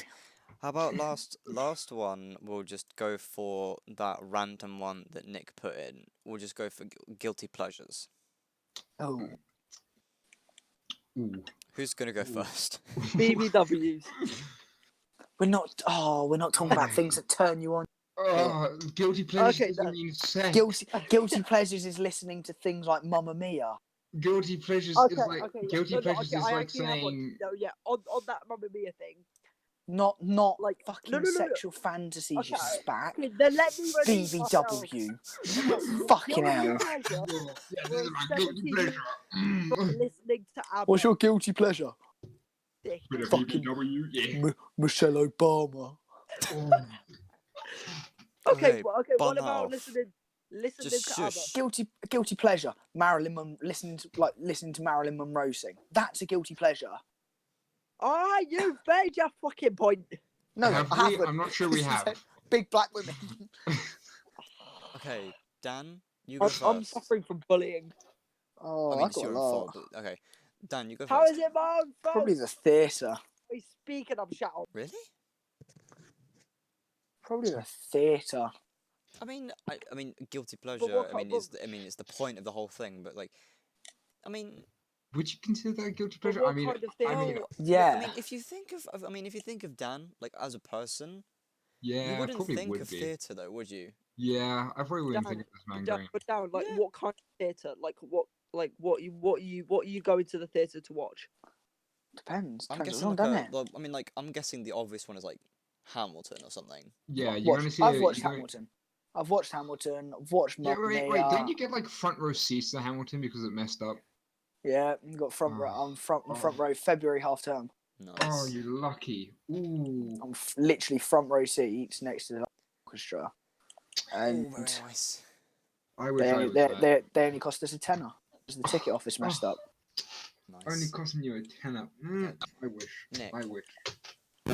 last one? We'll just go for that random one that Nick put in. We'll just go for guilty pleasures. Oh, Ooh. Who's gonna go Ooh. first? BBWs. we're not. Oh, we're not talking about things that turn you on. Guilty pleasures Okay, doesn't no. mean sex. Guilty pleasures is listening to things like Mamma Mia. Guilty pleasures Okay, is like okay, yeah. guilty No, no, pleasures okay, is I like actually have one. saying No, yeah, on that Mamma Mia thing. Not Like, fucking no. sexual fantasies, you Okay. spat. Okay, then let me redeem myself. BBW. Okay, Fucking guilty hell. pleasure yeah, this was is my guilty 17 pleasure. listening to ABBA. What's your guilty pleasure? Dick. Bit of Fucking- BBW, yeah. Michelle Obama. Okay, Okay, okay. What bun about off. listening Just to ABBA? shush. Guilty pleasure. Listening to Marilyn Monroe sing. That's a guilty pleasure. Alright, you've made your fucking point. No, Have I we? haven't. I'm not sure we This is have. a Big black women. Okay, Dan, you go I'm first. suffering from bullying. Oh, I mean, I've it's got a your own lot. fault, but okay. Dan, you go How first. is it my own fault? Probably the theatre. I speak and I'm shouting. Really? Probably the theatre. I mean, guilty pleasure. what I mean, kind it's the point of the whole thing. But like, I mean, Would you consider that a guilty But pleasure? what I mean, kind of I theatre? mean, well, Yeah. I mean, if you think of Dan like as a person, yeah, you I wouldn't probably think would of be. theatre though, would you? Yeah, I probably wouldn't think Dan, of this man going. Down, like Yeah. what kind of theatre? Like what you go into the theatre to watch? Depends. I'm Depends guessing on, like doesn't it? I mean, like I'm guessing the obvious one is like Hamilton or something. Yeah, you're gonna see. I've watched you're gonna- Hamilton. I've watched Hamilton. I've watched Yeah, Mamma wait, Mia. didn't you get like front row seats to Hamilton because it messed up? Yeah, you got front row. I'm front row. February half term. Nice. Oh, you lucky. Ooh. I'm literally front row seats next to the orchestra, and Ooh, very nice. I wish they I only, was they, that. they only cost us a tenner because the ticket office messed up. Nice. Only costing you a tenner. I wish. Nick. I wish.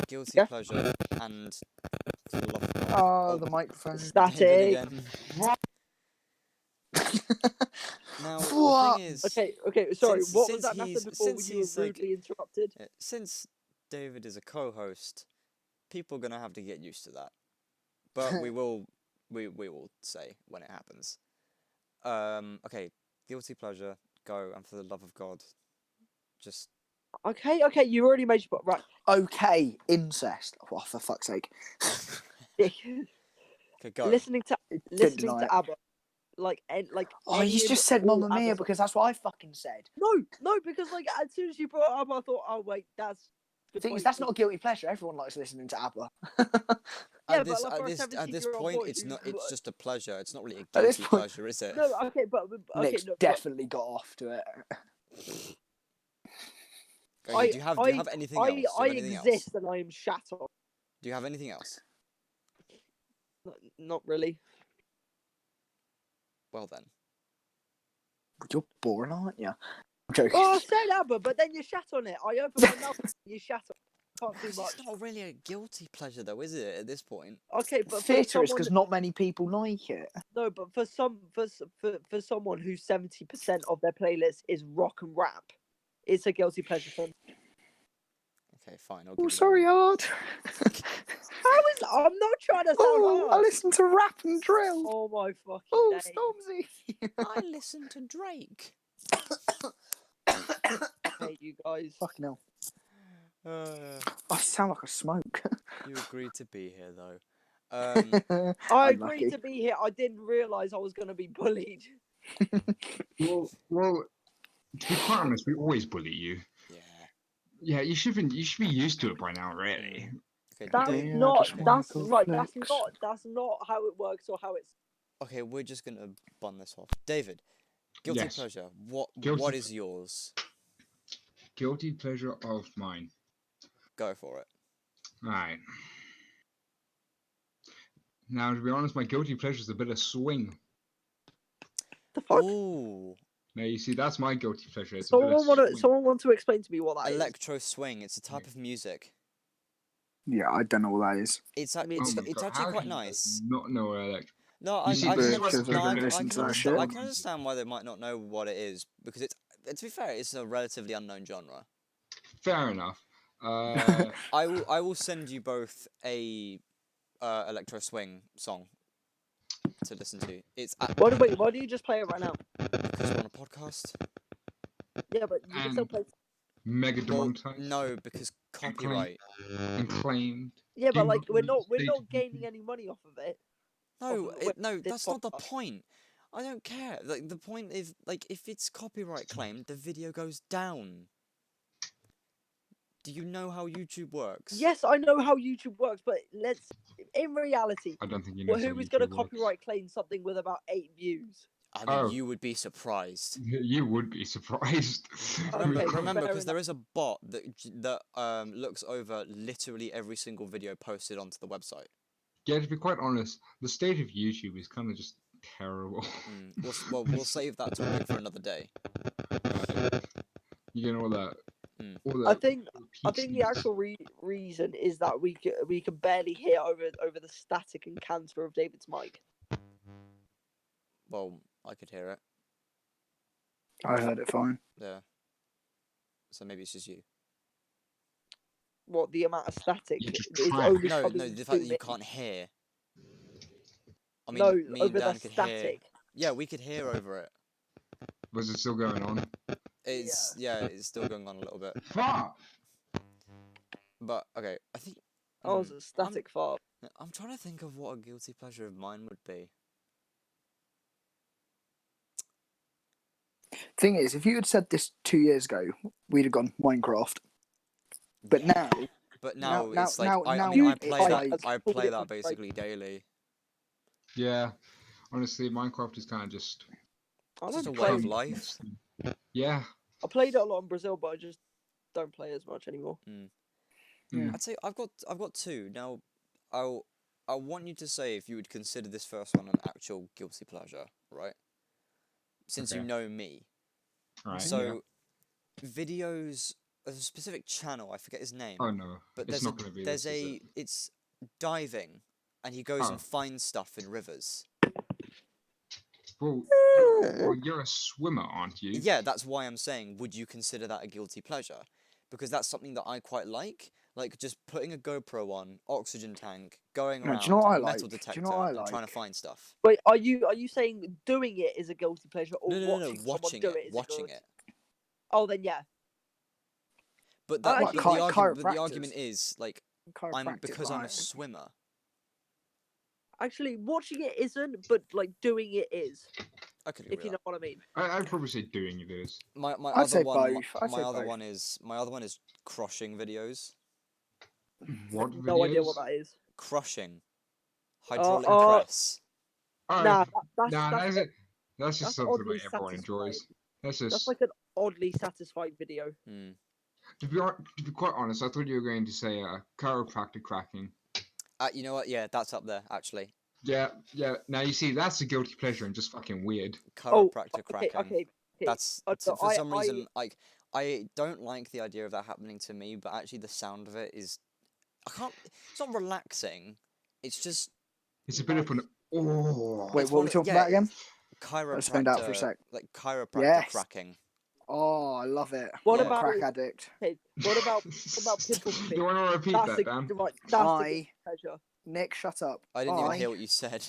Guilty Yeah? pleasure and for the love of God. Oh, the microphone. David Static. again. Now What? the thing is, Okay. Sorry, Since- what since was that he's- method before since you were he's, like- rudely interrupted? since David is a co-host, people are gonna have to get used to that. But we will say when it happens. Okay, guilty pleasure, go, and for the love of God, just Okay, you already made your point. Right. Okay, incest. Oh, for fuck's sake. okay, go. listening Couldn't deny it. to ABBA, like Oh, any you and just said all Mamma Mia ABBA because that's what I fucking said. No, because like as soon as you brought it up, I thought, oh wait, that's The good thing is, point. that's not a guilty pleasure. Everyone likes listening to ABBA. Yeah, At this, but like at for a this, at this 17-year-old point, boy it's who- not. It's just a pleasure. It's not really a At this guilty point- pleasure, is it? No, okay, but okay, Nick's no, but definitely got off to it. Okay, do you have anything else? Do you I have anything else? exist and I am shat on. Do you have anything else? Not really. Well then. You're boring, aren't you? I'm joking. Oh, I said ABBA, but then you shat on it. I opened my mouth, and you shat on. Can't do It's much. not really a guilty pleasure, though, is it? At this point. Okay, but for Theatre is someone, because not many people like it. no, but for someone whose 70% of their playlist is rock and rap, it's a guilty pleasure for me. Okay, fine. I'll give Oh, you that sorry, one. hard. How is that? I'm not trying to sound Oh, I hard. listen to rap and drill. Oh my fucking Oh, days. Stormzy. I listen to Drake. Hey, you guys. Fucking hell. Uh, I sound like I smoke. you agreed to be here, though. I Unlucky. agreed to be here. I didn't realise I was going to be bullied. Well, to be quite honest, we always bully you. Yeah. Yeah, you should be used to it by now, really. Okay, That's Dave- Yeah, not. just That's Michael right. Flex. That's not how it works or how it's. okay, we're just gonna bun this off. David, guilty Yes. pleasure. What Guilty is yours? Guilty pleasure of mine. Go for it. Right. Now, to be honest, my guilty pleasure is a bit of swing. The fuck. Ooh, Now, you see, that's my guilty pleasure. It's a bit of swing. Someone want to explain to me what that is? electro swing. It's a type of music. Yeah, I don't know what that is. It's I mean, Oh my it's God, actually how quite do you nice. not know what electro? No, You I see, can this is understand. what's No, gonna listen to that I shit. can understand why they might not know what it is because it's. To be fair, it's a relatively unknown genre. Fair enough. I will send you both a electro swing song to listen to. It's Why do you just play it right now? because we're on a podcast. Yeah, but you can still And play. mega Well, demonetized no, because copyright. and claimed. Yeah, but Do like not we're need not state gaining any money off of it. No, Wait, no, this that's not the podcast. point. I don't care. Like the point is, like, if it's copyright claimed, the video goes down. Do you know how YouTube works? Yes, I know how YouTube works, but in reality, I don't think you know. well, how who is going to YouTube works. copyright claim something with about 8 views? I mean, Oh. you would be surprised. You would be surprised. Okay, Remember, fair because there enough. is a bot that looks over literally every single video posted onto the website. Yeah, to be quite honest, the state of YouTube is kind of just terrible. We'll save that topic for another day. You know all that. Mm. All I that think the PCs. actual reason is that we can barely hear over the static and canter of David's mic. Well, I could hear it. I heard it fine. Yeah. So maybe it's just you. What the amount of static You just is try. only No, coming the fact through that you me. can't hear. I mean, No, me and over Dan the could hear. static. Yeah, we could hear over it. Was it still going on? It's it's still going on a little bit. Fuck! But okay, I think Oh, it's a static fart. I'm trying to think of what a guilty pleasure of mine would be. Thing is, if you had said this 2 years ago, we'd have gone Minecraft. But Yeah. now, But now now- it's like now- I now mean I it's play like- that I It's play all that different, like- basically daily. Yeah. Honestly, Minecraft is kind of just. I It's just don't a way of play. life. Yeah. I played it a lot in Brazil, but I just don't play as much anymore. Yeah. I'd say I've got two. Now I want you to say if you would consider this first one an actual guilty pleasure, right? Since you Okay. know me. Right. So videos there's a specific channel, I forget his name. Oh no. But It's not going to be there's this, is it? it's diving and he goes and Oh. finds stuff in rivers. Well, you're a swimmer, aren't you? Yeah, that's why I'm saying would you consider that a guilty pleasure? Because that's something that I quite like. Like just putting a GoPro on, oxygen tank, going No, around, do you know what I metal like? Do detector, you know what I and trying to like? find stuff. Wait, are you saying doing it is a guilty pleasure, or No, watching someone watching do it, it is a watching good? it. Oh, then yeah. But I that, actually- but the argument is like because I'm a swimmer. Actually, watching it isn't, but like doing it is. I could agree If with you know that. what I mean. I'd probably say doing it is. My I'd other say one, both. I'd my say other both. one is crushing videos. What No videos? idea what that is. Crushing, hydraulic oh. press. Nah, That's that's it. That's just that's something oddly that everyone enjoys. satisfying. That's That's just. like an oddly satisfying video. Hmm. To be quite honest, I thought you were going to say chiropractic cracking. You know what? Yeah, that's up there actually. Yeah. Now you see, that's a guilty pleasure and just fucking weird. Chiropractic okay, cracking. okay. That's So for some reason like I don't like the idea of that happening to me, but actually the sound of it is I can't. It's not relaxing. It's just. It's a bit of an oh. Wait, It's what are one we of- talking yeah, about again? Chiropractor. zoned out for a sec. Like chiropractor Yes. cracking. Oh, I love it. What I'm Yeah. a about crack addict. okay, what about pimple You popping? want to repeat That's that, Dan? that's a I- guilty pleasure. Nick, shut up. I didn't even hear what you said.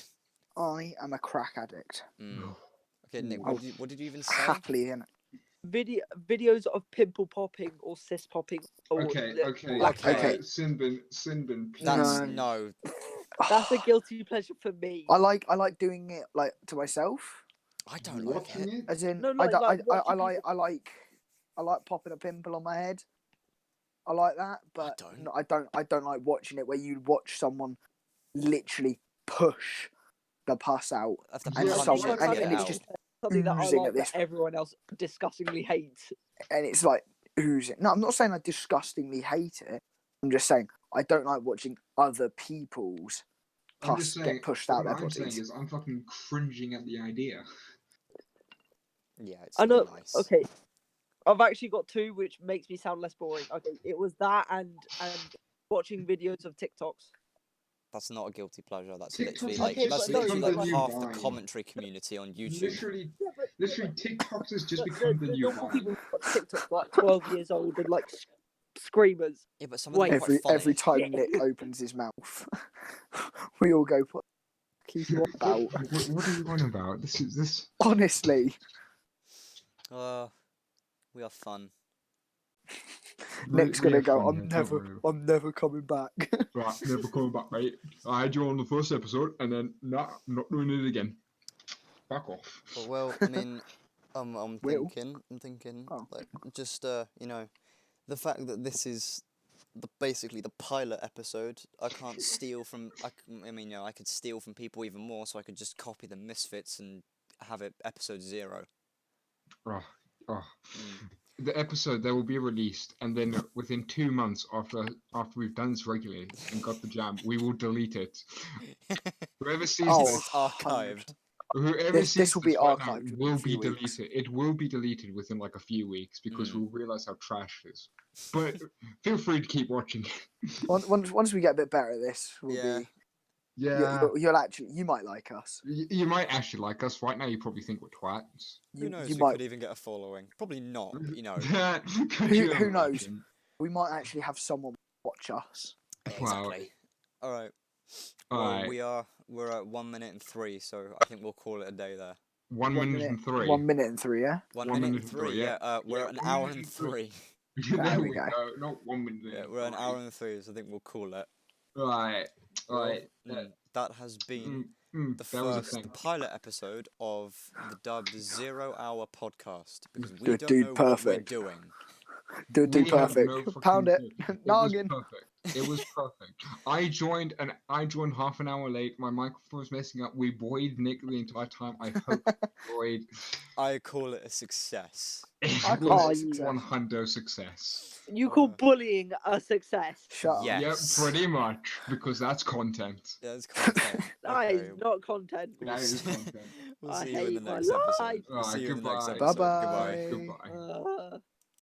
I am a crack addict. Mm. Okay, Nick. Oh, What did you even say? Happily in it. Videos of pimple popping or cyst popping. Or Okay. Okay. Sinbin, please. That's No. no. That's a guilty pleasure for me. I like doing it like to myself. I don't like Watching it. it? As in, No, I, like- don't- like I watching like people- I like popping a pimple on my head. I like that, but don't. no, I don't like watching it where you watch someone literally push the pus out, Have to and Yeah, punch someone it to and, get and it it's out. just something that I oozing like at this that everyone else disgustingly hates. and it's like oozing. No, I'm not saying I disgustingly hate it. I'm just saying I don't like watching other people's I'm pus just saying. get pushed out What their I'm saying bodies. is, I'm fucking cringing at the idea. Yeah, it's I know. not nice. Okay, I've actually got two, which makes me sound less boring. Okay, it was that and watching videos of TikToks. That's not a guilty pleasure. That's TikTok's literally has like Okay, that's but no, literally but like like- half the Vine. commentary community on YouTube. Literally, Yeah, but TikToks has just the become the new normal Vine. people who watch TikTok like 12 years old and like screamers. Yeah, but some of them are Wait. quite funny. Every time Yeah. Nick opens his mouth, we all go, "What keep you on about?" What are you on about? This. Honestly, We are fun. Nick's we gonna have go. fun here, don't worry. I'm never coming back. Right, never coming back, mate. I had you on the first episode, and then I'm not doing it again. Back off. Well, I mean, I'm Will? thinking, Oh. like, just you know, the fact that this is basically the pilot episode. I can't steal from. I mean, you know, I could steal from people even more, so I could just copy the Misfits and have it episode 0. Oh. Mm. The episode that will be released, and then within 2 months after we've done this regularly and got the jam, we will delete it. Whoever sees Oh, This this, is archived. whoever This sees will be right now archived will within a be few weeks. deleted. It will be deleted within like a few weeks because Mm. we'll realize how trash it is. But feel free to keep watching. Once we get a bit better at this, we'll Yeah. be. Yeah, You might like us. you might actually like us. Right now, you probably think we're twats. Who knows? You We might. could even get a following. Probably not, but you know. Could you Who knows? imagine? We might actually have someone watch us. Wow. Exactly. All right. Well, Alright, we're at 1 minute and 3, so I think we'll call it a day there. 1 minute and 3. 1 minute and 3, yeah. 1 1 minute minute and and 3. three, Yeah. We're Yeah, at an 1 hour minute and and three. 3. there There we we go. go. Not 1 minute. Yeah, we're at an hour and 3, so I think we'll call it. Right. Well, Right. that has been the that was a first thing. pilot episode of the dubbed 0 Hour podcast because we Dude, don't dude, know perfect. what we're doing. Do We have perfect. no fucking Pound it. clue. Noggin. It was perfect. It was perfect. I joined half an hour late. My microphone was messing up. We buoyed Nick the entire time. I hope he buoyed. I call it a success. I It call was it success. 100 success. You call bullying a success? Shut up. Yes. Yep, pretty much, because that's content. Yeah, it's content. That is Okay, not content. we'll That is see- content. We'll I see you in the hate my next episode. life. We'll see you in the next Goodbye. episode. Bye-bye. Goodbye. Goodbye.